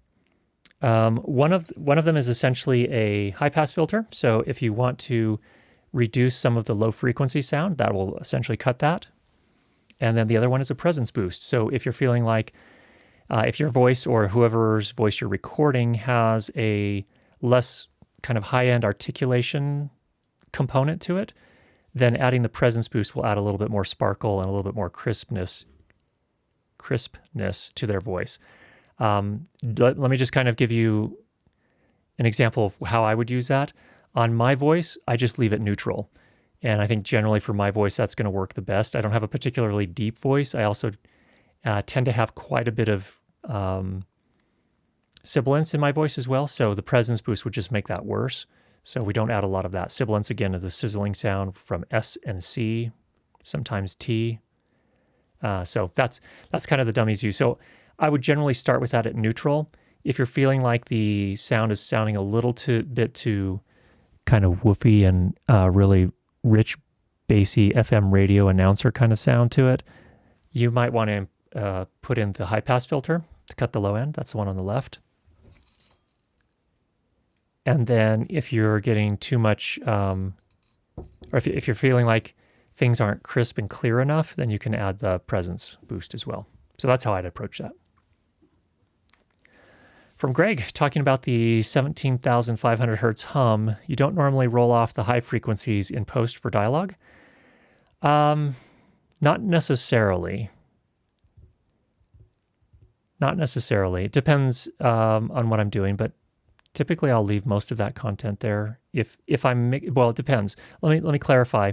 One of them is essentially a high-pass filter. So if you want to reduce some of the low-frequency sound, that will essentially cut that. And then the other one is a presence boost. So if you're feeling like if your voice or whoever's voice you're recording has a less kind of high-end articulation component to it, then adding the presence boost will add a little bit more sparkle and a little bit more crispness to their voice. Let me just kind of give you an example of how I would use that. On my voice, I just leave it neutral. And I think generally for my voice, that's going to work the best. I don't have a particularly deep voice. I also tend to have quite a bit of sibilance in my voice as well. So the presence boost would just make that worse. So we don't add a lot of that. Sibilance, again, is the sizzling sound from S and C, sometimes T. So that's kind of the dummy's view. So I would generally start with that at neutral. If you're feeling like the sound is sounding a little bit too kind of woofy and really rich, bassy FM radio announcer kind of sound to it, you might want to put in the high-pass filter to cut the low end. That's the one on the left. And then if you're getting too much, or if you're feeling like things aren't crisp and clear enough, then you can add the presence boost as well. So that's how I'd approach that. From Greg, talking about the 17,500 hertz hum, you don't normally roll off the high frequencies in post for dialogue? Not necessarily. Not necessarily. It depends on what I'm doing, but typically I'll leave most of that content there. If I'm, well, it depends. Let me clarify.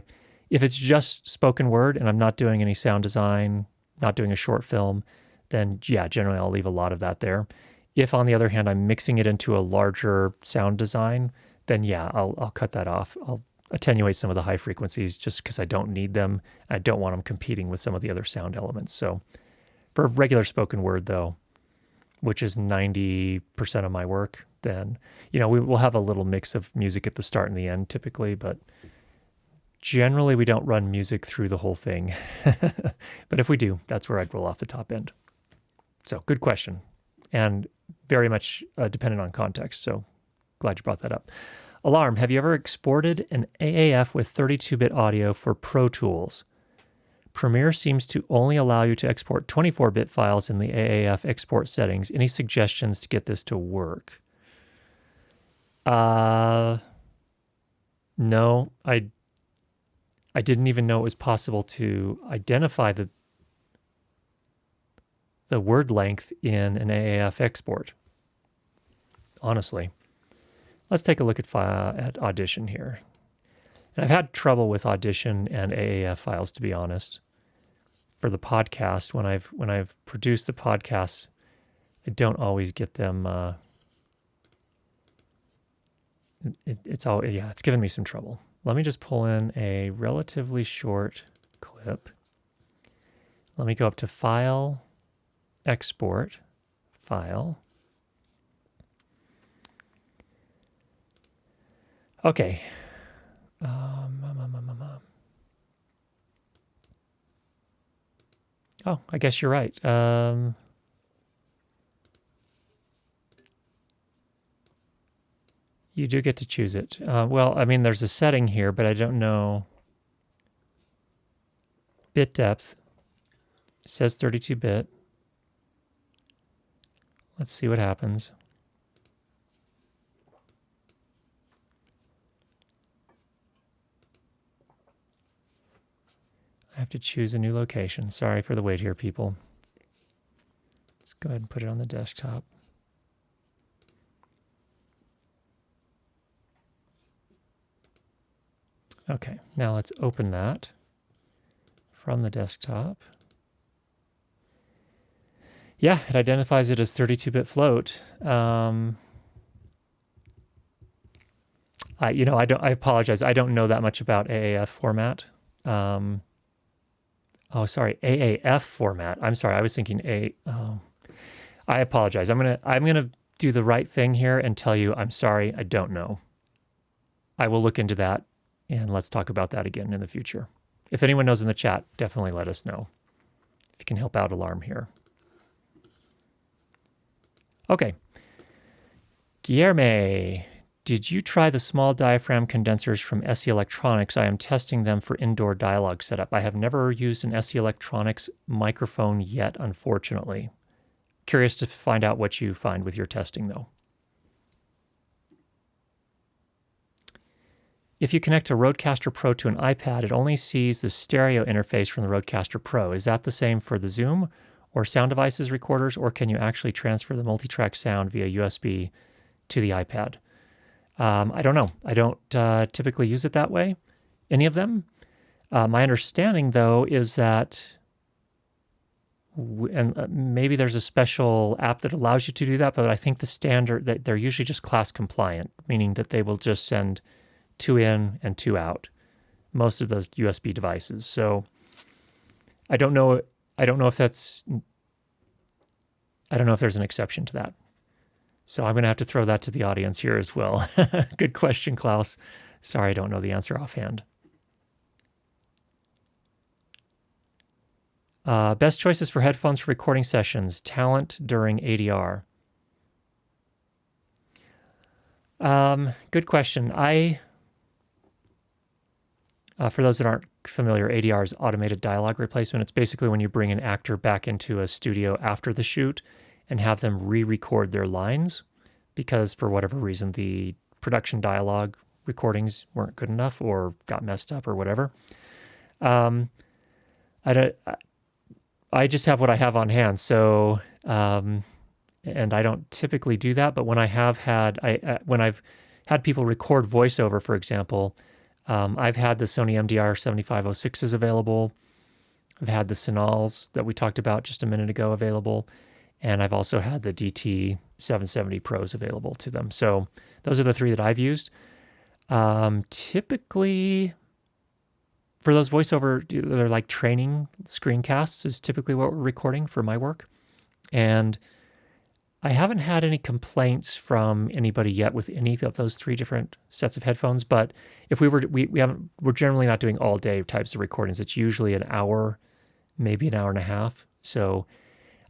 If it's just spoken word and I'm not doing any sound design, not doing a short film, then yeah, generally I'll leave a lot of that there. If, on the other hand, I'm mixing it into a larger sound design, then yeah, I'll cut that off. I'll attenuate some of the high frequencies just because I don't need them. I don't want them competing with some of the other sound elements. So for regular spoken word, though, which is 90% of my work, then, we will have a little mix of music at the start and the end typically, but generally we don't run music through the whole thing. But if we do, that's where I'd roll off the top end. So good question. And very much dependent on context. So glad you brought that up. Alarm, have you ever exported an AAF with 32-bit audio for Pro Tools? Premiere seems to only allow you to export 24-bit files in the AAF export settings. Any suggestions to get this to work? No, I didn't even know it was possible to identify the word length in an AAF export. Honestly, let's take a look at Audition here. And I've had trouble with Audition and AAF files, to be honest. For the podcast, when I've produced the podcasts, I don't always get them. It's given me some trouble. Let me just pull in a relatively short clip. Let me go up to File, Export, File. Okay. Oh, I guess you're right. You do get to choose it. Well, I mean, there's a setting here, but I don't know. Bit depth. It says 32-bit. Let's see what happens. I have to choose a new location. Sorry for the wait here, people. Let's go ahead and put it on the desktop. Okay, now let's open that from the desktop. Yeah, it identifies it as 32-bit float. I apologize. I don't know that much about AAF format. AAF format. I'm sorry. I was thinking I apologize. I'm gonna do the right thing here and tell you I'm sorry. I don't know. I will look into that, and let's talk about that again in the future. If anyone knows in the chat, definitely let us know. If you can help out Alarm here. Okay. Guillerme, did you try the small diaphragm condensers from SE Electronics? I am testing them for indoor dialogue setup. I have never used an SE Electronics microphone yet, unfortunately. Curious to find out what you find with your testing, though. If you connect a Rodecaster Pro to an iPad, it only sees the stereo interface from the Rodecaster Pro. Is that the same for the Zoom or sound devices recorders, or can you actually transfer the multi-track sound via USB to the iPad? I don't know. I don't typically use it that way, any of them. My understanding, though, is that, maybe there's a special app that allows you to do that, but I think the standard, that they're usually just class compliant, meaning that they will just send 2 in and 2 out, most of those USB devices. So I don't know if there's an exception to that. So I'm going to have to throw that to the audience here as well. Good question, Klaus. Sorry, I don't know the answer offhand. Best choices for headphones for recording sessions, talent during ADR. Good question. For those that aren't familiar, ADR is automated dialogue replacement. It's basically when you bring an actor back into a studio after the shoot and have them re-record their lines because for whatever reason the production dialogue recordings weren't good enough or got messed up or whatever. I just have what I have on hand, so and I don't typically do that. But when I have had when I've had people record voiceover, for example, I've had the Sony MDR 7506s available. I've had the Sonals that we talked about just a minute ago available. And I've also had the DT 770 Pros available to them. So those are the 3 that I've used. Typically, for those voiceover, they're like training screencasts is typically what we're recording for my work. And I haven't had any complaints from anybody yet with any of those 3 different sets of headphones. But if we're generally not doing all day types of recordings. It's usually an hour, maybe an hour and a half. So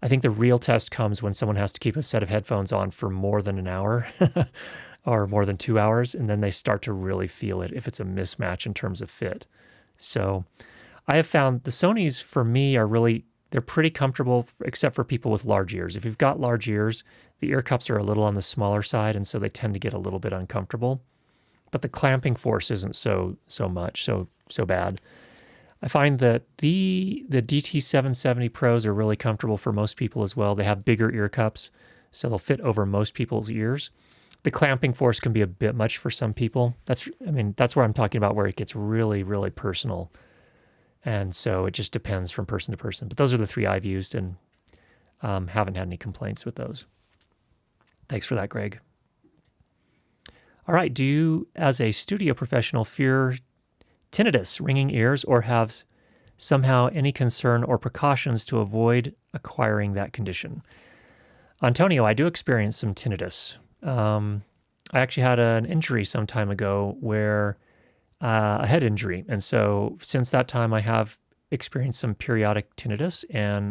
I think the real test comes when someone has to keep a set of headphones on for more than an hour or more than 2 hours, and then they start to really feel it if it's a mismatch in terms of fit. So I have found the Sonys, for me, they're pretty comfortable, except for people with large ears. If you've got large ears, the ear cups are a little on the smaller side, and so they tend to get a little bit uncomfortable. But the clamping force isn't so bad. I find that the DT 770 Pros are really comfortable for most people as well. They have bigger ear cups, so they'll fit over most people's ears. The clamping force can be a bit much for some people. That's where I'm talking about where it gets really, really personal. And so it just depends from person to person. But those are the 3 I've used and haven't had any complaints with those. Thanks for that, Greg. All right, do you, as a studio professional, fear tinnitus, ringing ears, or have somehow any concern or precautions to avoid acquiring that condition? Antonio, I do experience some tinnitus. I actually had an injury some time ago where a head injury. And so since that time, I have experienced some periodic tinnitus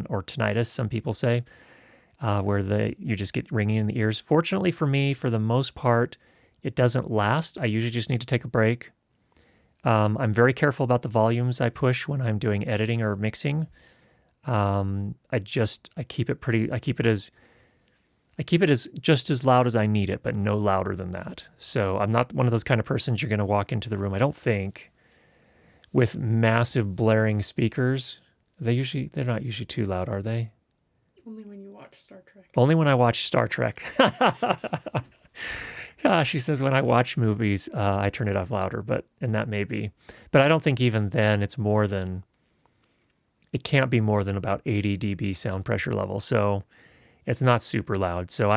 or tinnitus, some people say, where you just get ringing in the ears. Fortunately for me, for the most part, it doesn't last. I usually just need to take a break. I'm very careful about the volumes I push when I'm doing editing or mixing. I keep it as just as loud as I need it, but no louder than that. So I'm not one of those kind of persons you're going to walk into the room, I don't think, with massive blaring speakers. They're not usually too loud, are they? Only when you watch Star Trek. Only when I watch Star Trek. She says when I watch movies, I turn it off louder, and that may be, but I don't think even then it can't be more than about 80 dB sound pressure level. So it's not super loud. So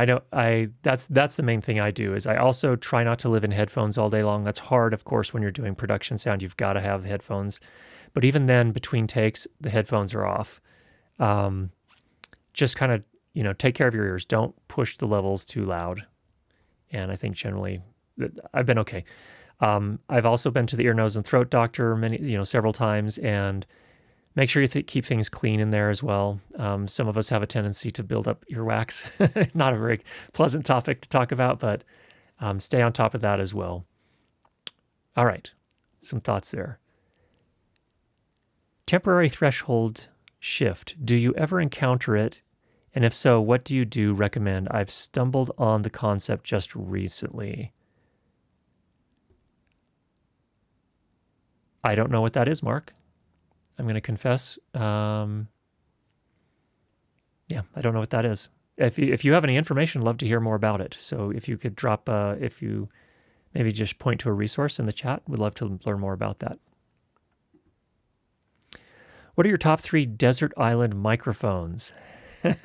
that's the main thing I do is I also try not to live in headphones all day long. That's hard, of course, when you're doing production sound, you've got to have headphones. But even then, between takes, the headphones are off. Just kind of, take care of your ears. Don't push the levels too loud. And I think generally I've been okay. I've also been to the ear, nose, and throat doctor several times, and make sure you keep things clean in there as well. Some of us have a tendency to build up earwax. Not a very pleasant topic to talk about, but stay on top of that as well. All right, some thoughts there. Temporary threshold shift. Do you ever encounter it? And if so, what do you recommend? I've stumbled on the concept just recently. I don't know what that is, Mark. I'm going to confess. I don't know what that is. If you have any information, I'd love to hear more about it. So if you could drop, if you maybe just point to a resource in the chat, we'd love to learn more about that. What are your top 3 desert island microphones? Do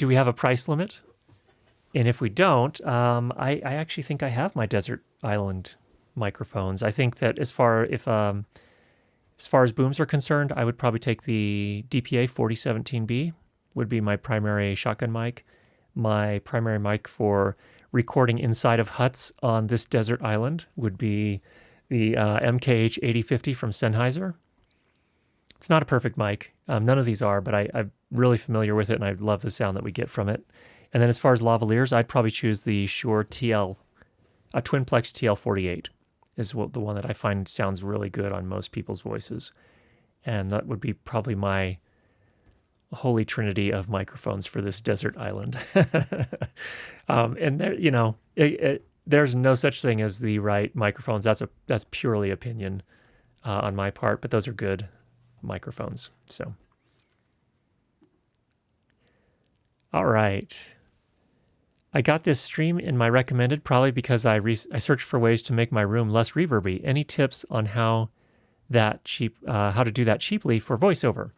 we have a price limit? And if we don't, I actually think I have my desert island microphones. I think that as far as booms are concerned, I would probably take the DPA 4017B would be my primary shotgun mic. My primary mic for recording inside of huts on this desert island would be the MKH 8050 from Sennheiser. It's not a perfect mic. None of these are, but I'm really familiar with it, and I love the sound that we get from it. And then as far as lavaliers, I'd probably choose the Shure Twinplex TL48 is the one that I find sounds really good on most people's voices. And that would be probably my holy trinity of microphones for this desert island. And there, there's no such thing as the right microphones. That's purely opinion on my part, but those are good microphones. So, all right. I got this stream in my recommended probably because I searched for ways to make my room less reverby. Any tips on how to do that cheaply for voiceover?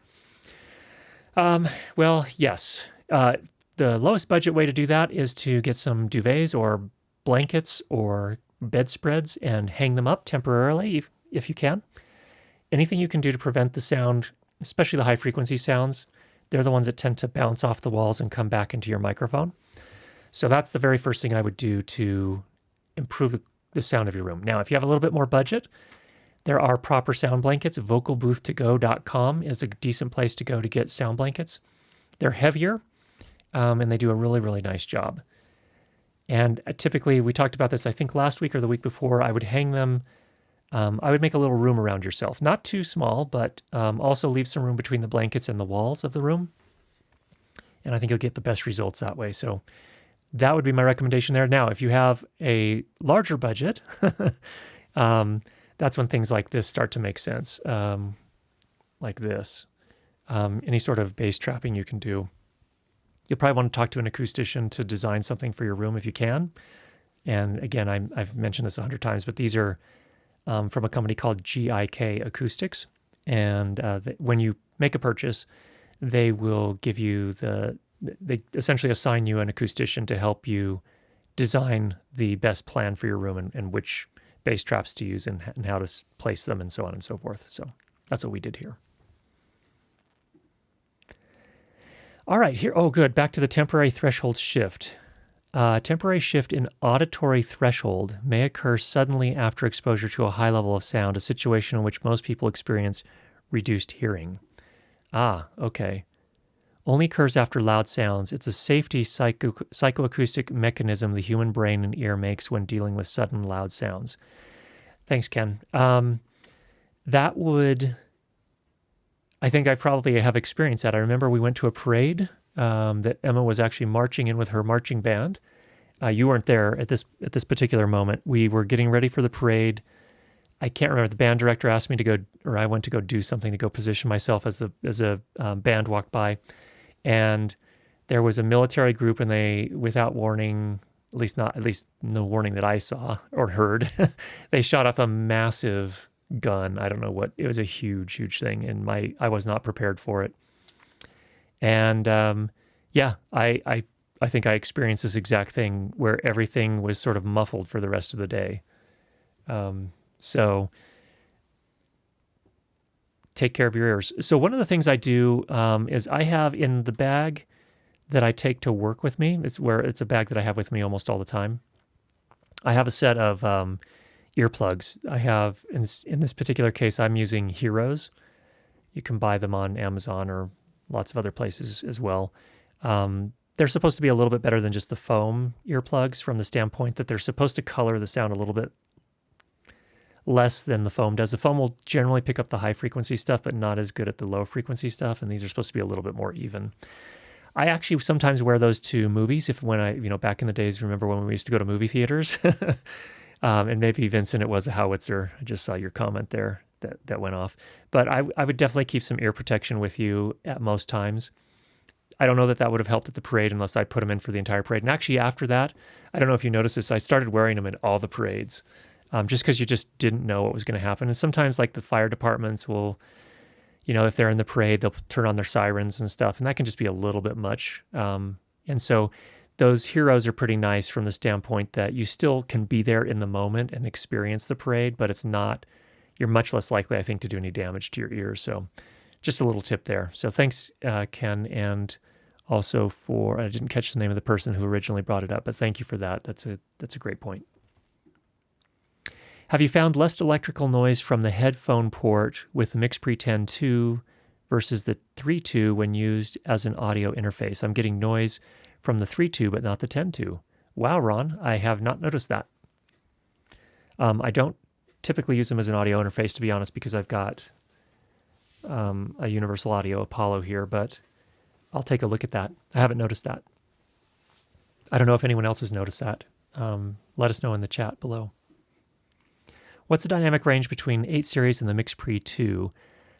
Well, yes. The lowest budget way to do that is to get some duvets or blankets or bedspreads and hang them up temporarily if you can. Anything you can do to prevent the sound, especially the high frequency sounds, they're the ones that tend to bounce off the walls and come back into your microphone. So that's the very first thing I would do to improve the sound of your room. Now, if you have a little bit more budget, there are proper sound blankets. Vocalbooth2go.com is a decent place to go to get sound blankets. They're heavier, and they do a really, really nice job. And typically, we talked about this, I think last week or the week before, I would hang them. I would make a little room around yourself. Not too small, but also leave some room between the blankets and the walls of the room. And I think you'll get the best results that way. So that would be my recommendation there. Now, if you have a larger budget, that's when things like this start to make sense, like this. Any sort of bass trapping you can do. You'll probably want to talk to an acoustician to design something for your room if you can. And again, I've mentioned this 100 times, but these are from a company called GIK Acoustics. And when you make a purchase, they will give you they essentially assign you an acoustician to help you design the best plan for your room and which bass traps to use and how to place them and so on and so forth. So that's what we did here. All right, here. Oh, good. Back to the temporary threshold shift. Temporary shift in auditory threshold may occur suddenly after exposure to a high level of sound, a situation in which most people experience reduced hearing. Ah, okay. Only occurs after loud sounds. It's a safety psychoacoustic mechanism the human brain and ear makes when dealing with sudden loud sounds. Thanks, Ken. That would... I think I probably have experienced that. I remember we went to a parade that Emma was actually marching in with her marching band. You weren't there at this particular moment. We were getting ready for the parade. I can't remember. The band director asked me to go, or I went to go do something to go position myself as a band walked by, and there was a military group, and they, without warning, at least no warning that I saw or heard, they shot off a massive gun. I don't know what, it was a huge thing, and I was not prepared for it. And yeah, I think I experienced this exact thing where everything was sort of muffled for the rest of the day. So take care of your ears. So one of the things I do is I have in the bag that I take to work with me, it's a bag that I have with me almost all the time. I have a set of earplugs. I have, in this particular case, I'm using Heroes. You can buy them on Amazon or lots of other places as well. They're supposed to be a little bit better than just the foam earplugs from the standpoint that they're supposed to color the sound a little bit less than the foam does. The foam will generally pick up the high frequency stuff, but not as good at the low frequency stuff. And these are supposed to be a little bit more even. I actually sometimes wear those to movies back in the days, remember when we used to go to movie theaters? And maybe Vincent, it was a howitzer. I just saw your comment there that went off. But I would definitely keep some ear protection with you at most times. I don't know that would have helped at the parade unless I put them in for the entire parade. And actually after that, I don't know if you noticed this, I started wearing them in all the parades just because you just didn't know what was going to happen. And sometimes like the fire departments will, if they're in the parade, they'll turn on their sirens and stuff, and that can just be a little bit much. And so those Heroes are pretty nice from the standpoint that you still can be there in the moment and experience the parade, but you're much less likely, I think, to do any damage to your ears. So just a little tip there. So thanks, Ken, and also I didn't catch the name of the person who originally brought it up, but thank you for that. That's a great point. Have you found less electrical noise from the headphone port with the MixPre 10.2 versus the 3.2 when used as an audio interface? I'm getting noise from the 3.2, but not the 10.2. Wow, Ron, I have not noticed that. I don't typically use them as an audio interface, to be honest, because I've got a Universal Audio Apollo here, but I'll take a look at that. I haven't noticed that. I don't know if anyone else has noticed that. Let us know in the chat below. What's the dynamic range between 8 series and the MixPre 2?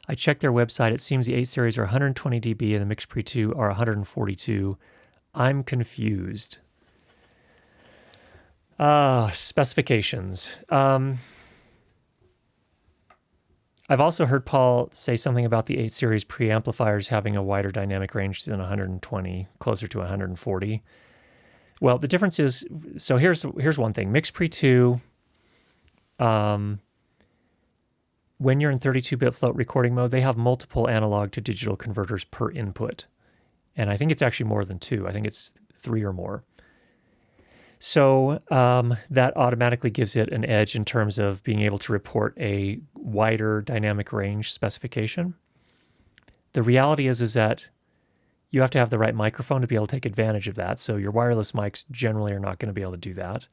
I checked their website. It seems the 8 series are 120 dB and the MixPre 2 are 142. I'm confused. Specifications. I've also heard Paul say something about the 8 series preamplifiers having a wider dynamic range than 120, closer to 140. Well, the difference is, so here's one thing. MixPre 2, when you're in 32-bit float recording mode, they have multiple analog to digital converters per input. And I think it's actually more than 2. I think it's 3 or more. So that automatically gives it an edge in terms of being able to report a wider dynamic range specification. The reality is that you have to have the right microphone to be able to take advantage of that. So your wireless mics generally are not going to be able to do that,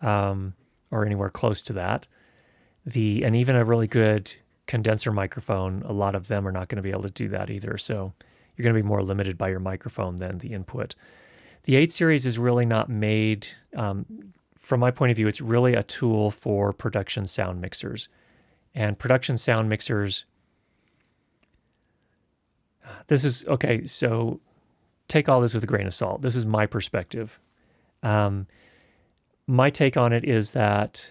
or anywhere close to that. And even a really good condenser microphone, a lot of them are not going to be able to do that either. So you're going to be more limited by your microphone than the input. The 8 series is really not made, from my point of view, it's really a tool for production sound mixers. And production sound mixers, so take all this with a grain of salt. This is my perspective. My take on it is that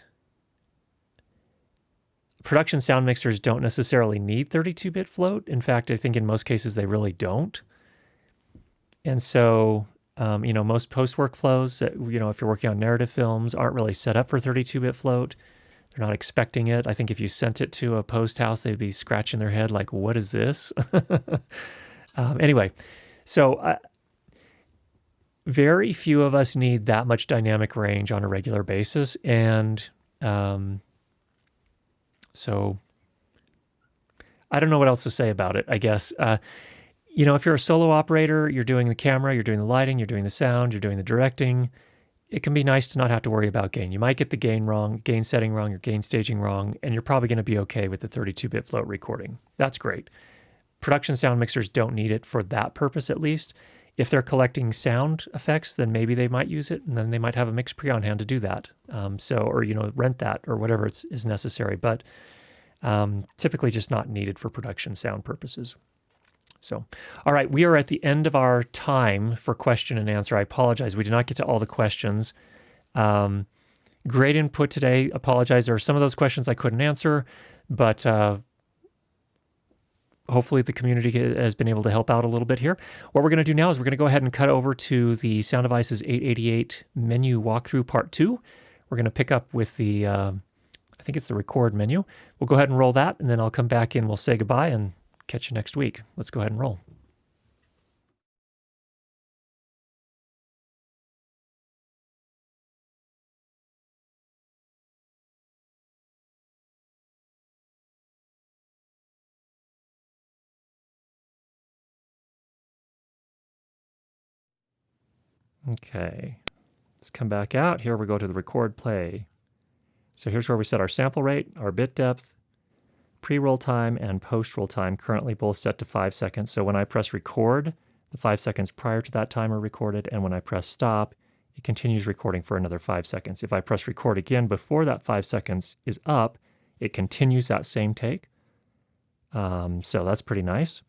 production sound mixers don't necessarily need 32-bit float. In fact, I think in most cases they really don't. And so, most post workflows, if you're working on narrative films, aren't really set up for 32-bit float. They're not expecting it. I think if you sent it to a post house, they'd be scratching their head like, what is this? Anyway, so very few of us need that much dynamic range on a regular basis. And so I don't know what else to say about it, I guess. If you're a solo operator, you're doing the camera, you're doing the lighting, you're doing the sound, you're doing the directing, it can be nice to not have to worry about gain. You might get the gain setting wrong, your gain staging wrong, and you're probably going to be okay with the 32-bit float recording. That's great. Production sound mixers don't need it for that purpose, at least. If they're collecting sound effects, then maybe they might use it, and then they might have a MixPre on hand to do that. Or rent that or whatever is necessary, but typically just not needed for production sound purposes. So, all right, we are at the end of our time for question and answer. I apologize. We did not get to all the questions. Great input today. Apologize. There are some of those questions I couldn't answer, but hopefully the community has been able to help out a little bit here. What we're going to do now is we're going to go ahead and cut over to the Sound Devices 888 menu walkthrough part 2. We're going to pick up with the, I think it's the record menu. We'll go ahead and roll that, and then I'll come back in. We'll say goodbye and catch you next week. Let's go ahead and roll. Okay, let's come back out. Here we go to the record play. So here's where we set our sample rate, our bit depth, pre-roll time, and post-roll time, currently both set to 5 seconds. So when I press record, the 5 seconds prior to that time are recorded, and when I press stop, it continues recording for another 5 seconds. If I press record again before that 5 seconds is up, it continues that same take. So that's pretty nice.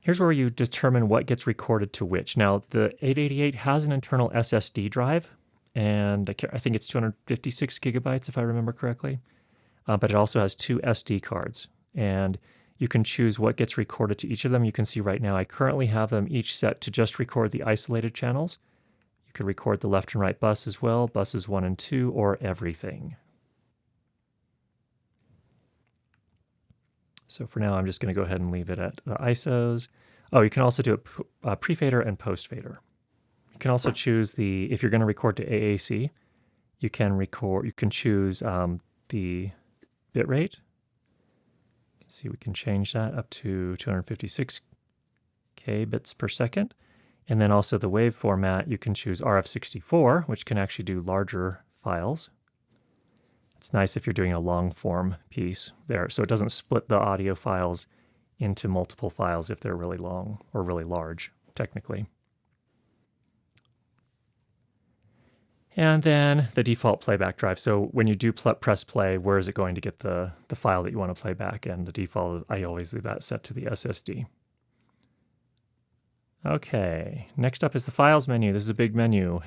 Here's where you determine what gets recorded to which. Now, the 888 has an internal SSD drive, and I think it's 256 gigabytes if I remember correctly, but it also has 2 SD cards, and you can choose what gets recorded to each of them. You can see right now I currently have them each set to just record the isolated channels. You could record the left and right bus as well, buses 1 and 2, or everything. So for now, I'm just going to go ahead and leave it at the ISOs. Oh, you can also do a pre-fader and post-fader. You can also choose if you're going to record to AAC, you can choose the bit rate. You can see we can change that up to 256K bits per second. And then also the wave format, you can choose RF64, which can actually do larger files. It's nice if you're doing a long form piece there, so it doesn't split the audio files into multiple files if they're really long or really large, technically. And then the default playback drive. So when you do press play, where is it going to get the file that you want to play back? And the default, I always leave that set to the SSD. Okay, next up is the files menu. This is a big menu.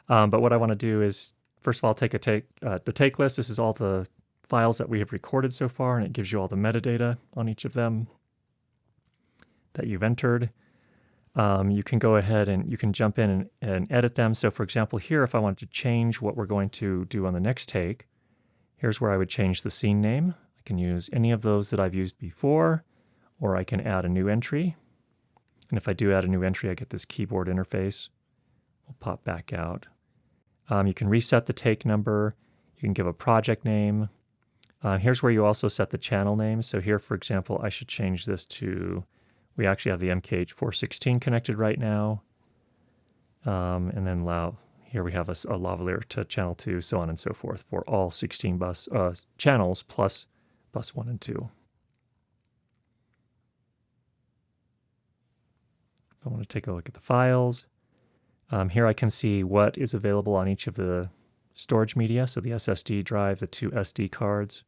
But what I want to do is, first of all, take the take list. This is all the files that we have recorded so far, and it gives you all the metadata on each of them that you've entered. You can go ahead and you can jump in and edit them. So for example, here, if I wanted to change what we're going to do on the next take, here's where I would change the scene name. I can use any of those that I've used before, or I can add a new entry. And if I do add a new entry, I get this keyboard interface. We'll pop back out. You can reset the take number. You can give a project name. Here's where you also set the channel name. So here, for example, I should change this to, we actually have the MKH416 connected right now. And then here we have a lavalier to channel 2, so on and so forth for all 16 bus channels plus bus 1 and 2. I want to take a look at the files. Here I can see what is available on each of the storage media, so the SSD drive, the 2 SD cards.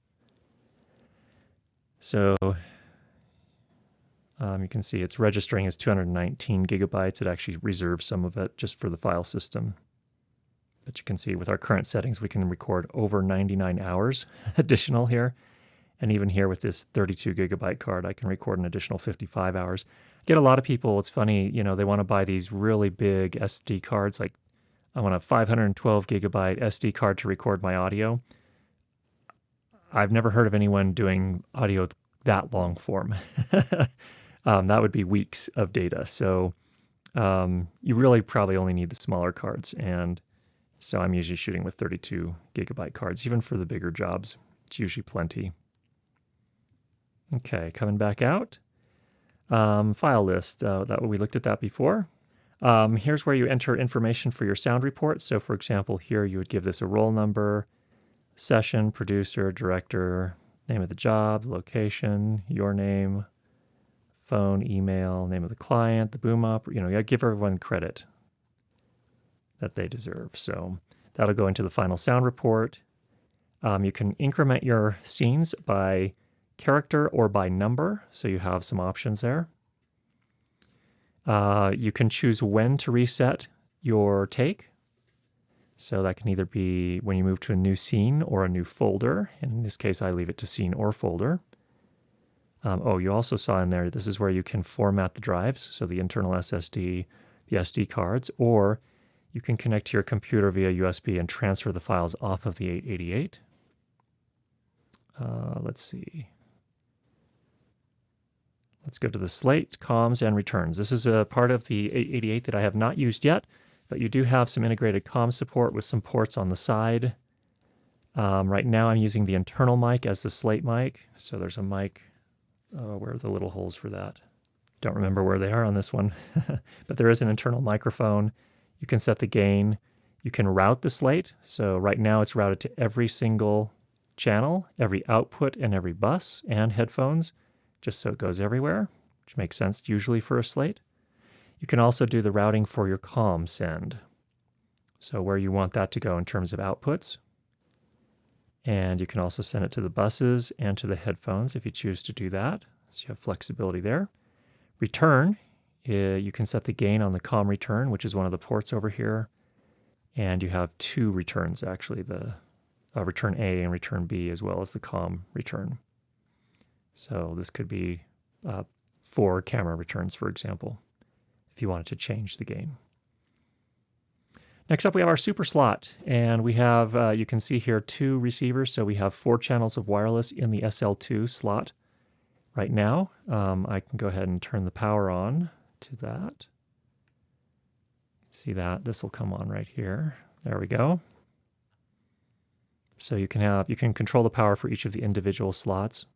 So you can see it's registering as 219 gigabytes. It actually reserves some of it just for the file system. But you can see with our current settings, we can record over 99 hours additional here. And even here with this 32 gigabyte card, I can record an additional 55 hours. Get a lot of people, it's funny, they want to buy these really big SD cards. Like, I want a 512 gigabyte SD card to record my audio. I've never heard of anyone doing audio that long form. That would be weeks of data. So you really probably only need the smaller cards. And so I'm usually shooting with 32 gigabyte cards, even for the bigger jobs. It's usually plenty. Okay, coming back out. File list, we looked at that before. Here's where you enter information for your sound report. So for example, here you would give this a roll number, session, producer, director, name of the job, location, your name, phone, email, name of the client, the boom op, you give everyone credit that they deserve. So that'll go into the final sound report. You can increment your scenes by character or by number, so you have some options there. You can choose when to reset your take. So that can either be when you move to a new scene or a new folder. And in this case, I leave it to scene or folder. You also saw in there, this is where you can format the drives, so the internal SSD, the SD cards, or you can connect to your computer via USB and transfer the files off of the 888. Let's see. Let's go to the slate, comms, and returns. This is a part of the 888 that I have not used yet, but you do have some integrated comm support with some ports on the side. Right now I'm using the internal mic as the slate mic. So there's a mic, where are the little holes for that? Don't remember where they are on this one, but there is an internal microphone. You can set the gain. You can route the slate. So right now it's routed to every single channel, every output and every bus and headphones, just so it goes everywhere, which makes sense usually for a slate. You can also do the routing for your comm send. So where you want that to go in terms of outputs. And you can also send it to the buses and to the headphones if you choose to do that. So you have flexibility there. Return, you can set the gain on the comm return, which is one of the ports over here. And you have two returns, actually, the return A and return B, as well as the comm return. So this could be 4 camera returns, for example, if you wanted to change the gain. Next up, we have our super slot, and we have, you can see here, 2 receivers. So we have 4 channels of wireless in the SL2 slot. Right now, I can go ahead and turn the power on to that. See that? This will come on right here. There we go. So you can control the power for each of the individual slots.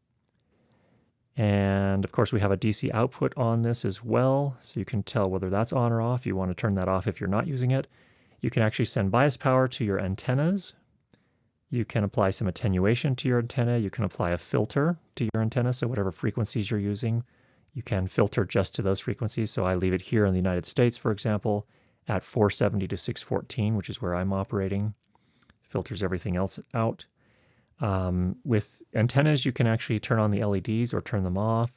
And of course, we have a DC output on this as well, so you can tell whether that's on or off. You want to turn that off if you're not using it. You can actually send bias power to your antennas. You can apply some attenuation to your antenna. You can apply a filter to your antenna, so whatever frequencies you're using, you can filter just to those frequencies. So I leave it here in the United States, for example, at 470 to 614, which is where I'm operating. Filters everything else out. With antennas, you can actually turn on the LEDs or turn them off.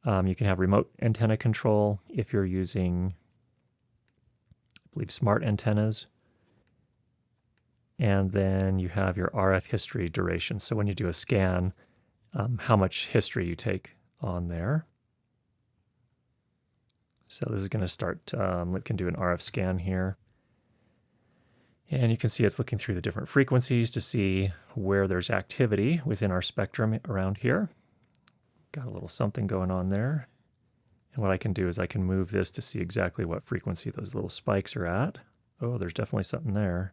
You can have remote antenna control if you're using, I believe, smart antennas. And then you have your RF history duration. So when you do a scan, how much history you take on there. So this is going to start, it can do an RF scan here. And you can see it's looking through the different frequencies to see where there's activity within our spectrum around here. Got a little something going on there. And what I can do is I can move this to see exactly what frequency those little spikes are at. Oh, there's definitely something there.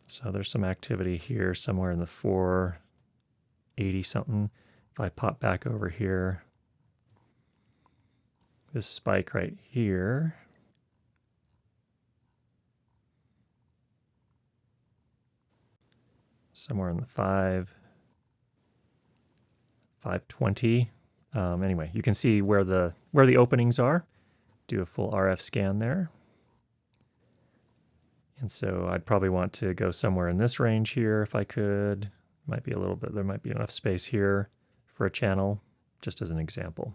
So there's some activity here somewhere in the 480 something. If I pop back over here, this spike right here, somewhere in the 520. Anyway, you can see where the openings are. Do a full RF scan there. And so I'd probably want to go somewhere in this range here if I could. Might be a little bit, there might be enough space here for a channel, just as an example.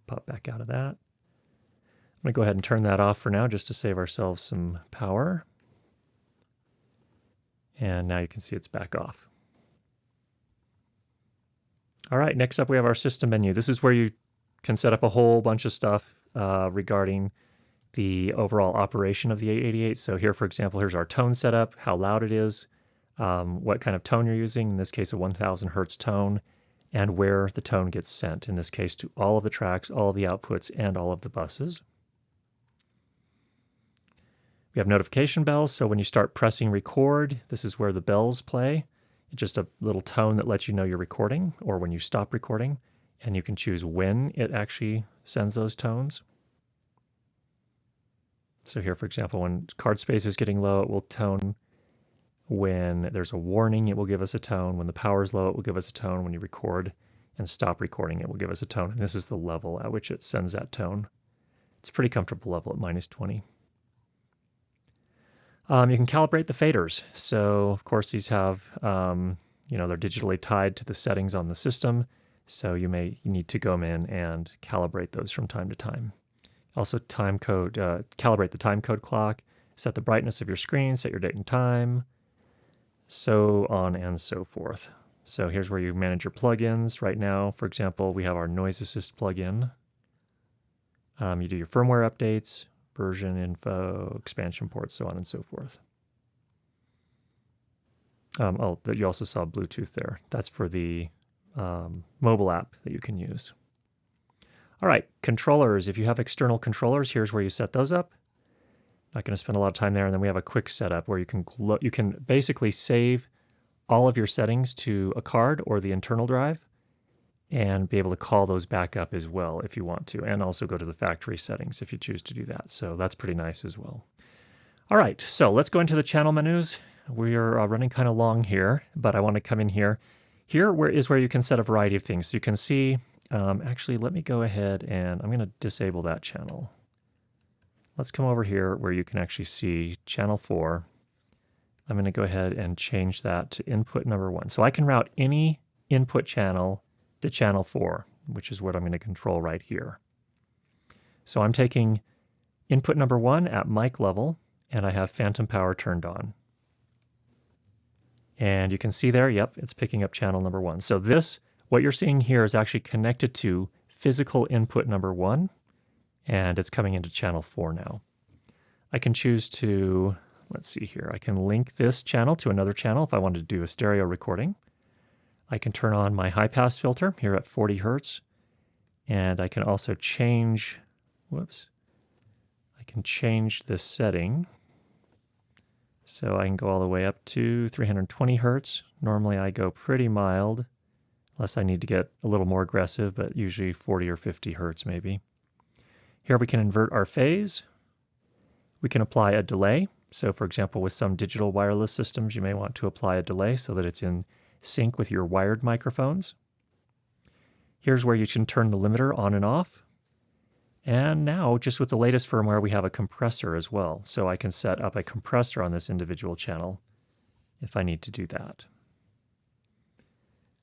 Pop back out of that. I'm going to go ahead and turn that off for now just to save ourselves some power. And now you can see it's back off. All right, next up we have our system menu. This is where you can set up a whole bunch of stuff regarding the overall operation of the 888. So here, for example, here's our tone setup, how loud it is, what kind of tone you're using, in this case a 1000 hertz tone, and where the tone gets sent, in this case to all of the tracks, all of the outputs, and all of the buses. We have notification bells, so when you start pressing record, this is where the bells play. It's just a little tone that lets you know you're recording, or when you stop recording, and you can choose when it actually sends those tones. So here, for example, when card space is getting low, it will tone. When there's a warning, it will give us a tone. When the power is low, it will give us a tone. When you record and stop recording, it will give us a tone. And this is the level at which it sends that tone. It's a pretty comfortable level at -20. You can calibrate the faders. So, of course, these have, they're digitally tied to the settings on the system, so you need to go in and calibrate those from time to time. Also calibrate the time code clock, set the brightness of your screen, set your date and time, so on and so forth. So here's where you manage your plugins. Right now, for example, we have our Noise Assist plugin. You do your firmware updates, version info, expansion ports, so on and so forth. You also saw Bluetooth there. That's for the mobile app that you can use. All right, controllers. If you have external controllers, here's where you set those up. Not going to spend a lot of time there. And then we have a quick setup where you can basically save all of your settings to a card or the internal drive and be able to call those back up as well if you want to, and also go to the factory settings if you choose to do that. So that's pretty nice as well. All right, so let's go into the channel menus. We are running kind of long here, but I want to come in here. Here is where you can set a variety of things. So you can see, actually, let me go ahead and I'm going to disable that channel. Let's come over here where you can actually see channel 4. I'm going to go ahead and change that to input number 1. So I can route any input channel to channel 4, which is what I'm going to control right here. So I'm taking input number 1 at mic level, and I have phantom power turned on. And you can see there, yep, it's picking up channel number 1. So what you're seeing here is actually connected to physical input number 1, and it's coming into channel 4 now. I can choose to, let's see here, I can link this channel to another channel if I wanted to do a stereo recording. I can turn on my high-pass filter here at 40 Hertz, and I can also change, I can change this setting. So I can go all the way up to 320 Hertz. Normally I go pretty mild, unless I need to get a little more aggressive, but usually 40 or 50 Hertz maybe. Here we can invert our phase. We can apply a delay. So for example, with some digital wireless systems, you may want to apply a delay so that it's in sync with your wired microphones. Here's where you can turn the limiter on and off. And now, just with the latest firmware, we have a compressor as well. So I can set up a compressor on this individual channel if I need to do that.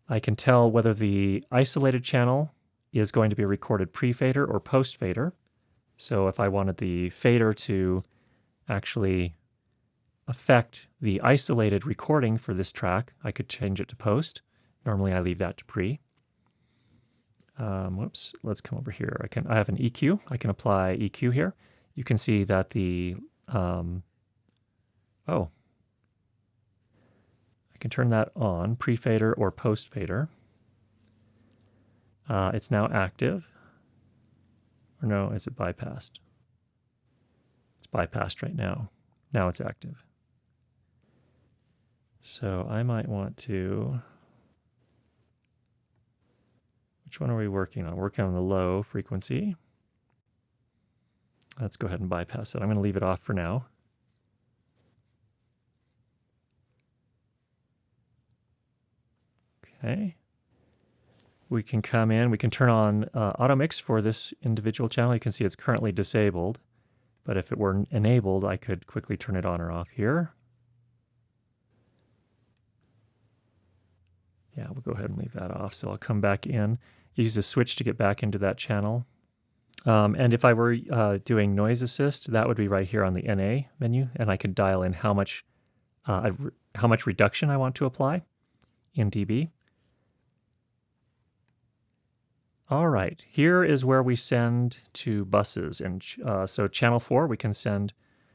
I can tell whether the isolated channel is going to be recorded pre-fader or post-fader. So if I wanted the fader to actually affect the isolated recording for this track, I could change it to post. Normally I leave that to pre. Let's come over here. I have an EQ. I can apply EQ here. You can see that I can turn that on, pre-fader or post-fader. It's now active. Or no, is it bypassed? It's bypassed right now. Now it's active. So I might want to, which one are we working on? Working on the low frequency. Let's go ahead and bypass it. I'm going to leave it off for now. Okay. We can come in, we can turn on auto mix for this individual channel. You can see it's currently disabled, but if it were enabled, I could quickly turn it on or off here. Yeah, we'll go ahead and leave that off. So I'll come back in, use the switch to get back into that channel. And if I were doing noise assist, that would be right here on the NA menu, and I could dial in how much reduction I want to apply in dB. All right, here is where we send to buses. And so channel 4, we can send,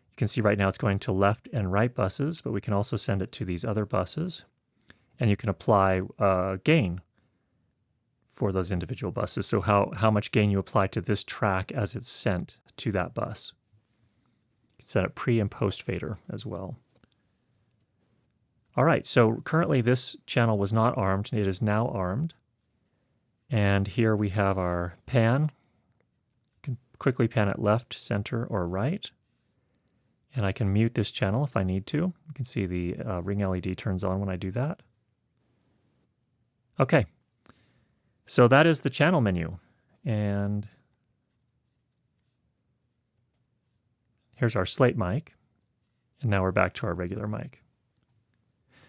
you can see right now it's going to left and right buses, but we can also send it to these other buses. And you can apply gain for those individual buses. So how much gain you apply to this track as it's sent to that bus. You can set it pre and post fader as well. All right, so currently this channel was not armed. It is now armed. And here we have our pan. You can quickly pan it left, center, or right. And I can mute this channel if I need to. You can see the ring LED turns on when I do that. Okay, so that is the channel menu. And here's our slate mic. And now we're back to our regular mic.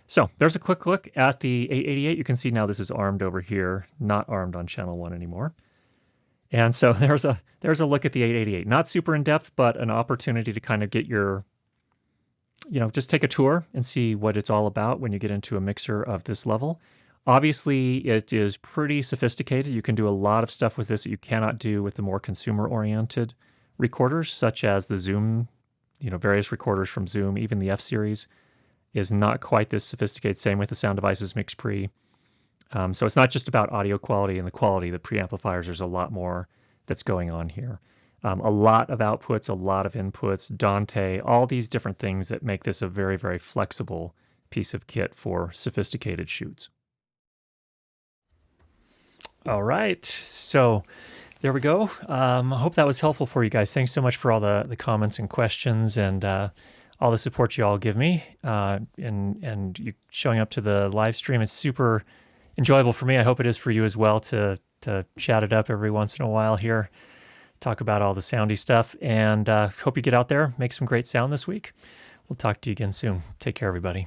So there's a quick look at the 888. You can see now this is armed over here, not armed on channel 1 anymore. And so there's a look at the 888. Not super in-depth, but an opportunity to kind of get your, just take a tour and see what it's all about when you get into a mixer of this level. Obviously, it is pretty sophisticated. You can do a lot of stuff with this that you cannot do with the more consumer-oriented recorders, such as the Zoom, various recorders from Zoom, even the F-Series is not quite this sophisticated. Same with the Sound Devices Mix Pre. So it's not just about audio quality and the quality of the preamplifiers. There's a lot more that's going on here. A lot of outputs, a lot of inputs, Dante, all these different things that make this a very, very flexible piece of kit for sophisticated shoots. All right, so there we go. I hope that was helpful for you guys. Thanks so much for all the comments and questions and all the support you all give me and you showing up to the live stream. It's super enjoyable for me. I hope it is for you as well to chat it up every once in a while here, talk about all the soundy stuff, and hope you get out there, make some great sound this week. We'll talk to you again soon. Take care, everybody.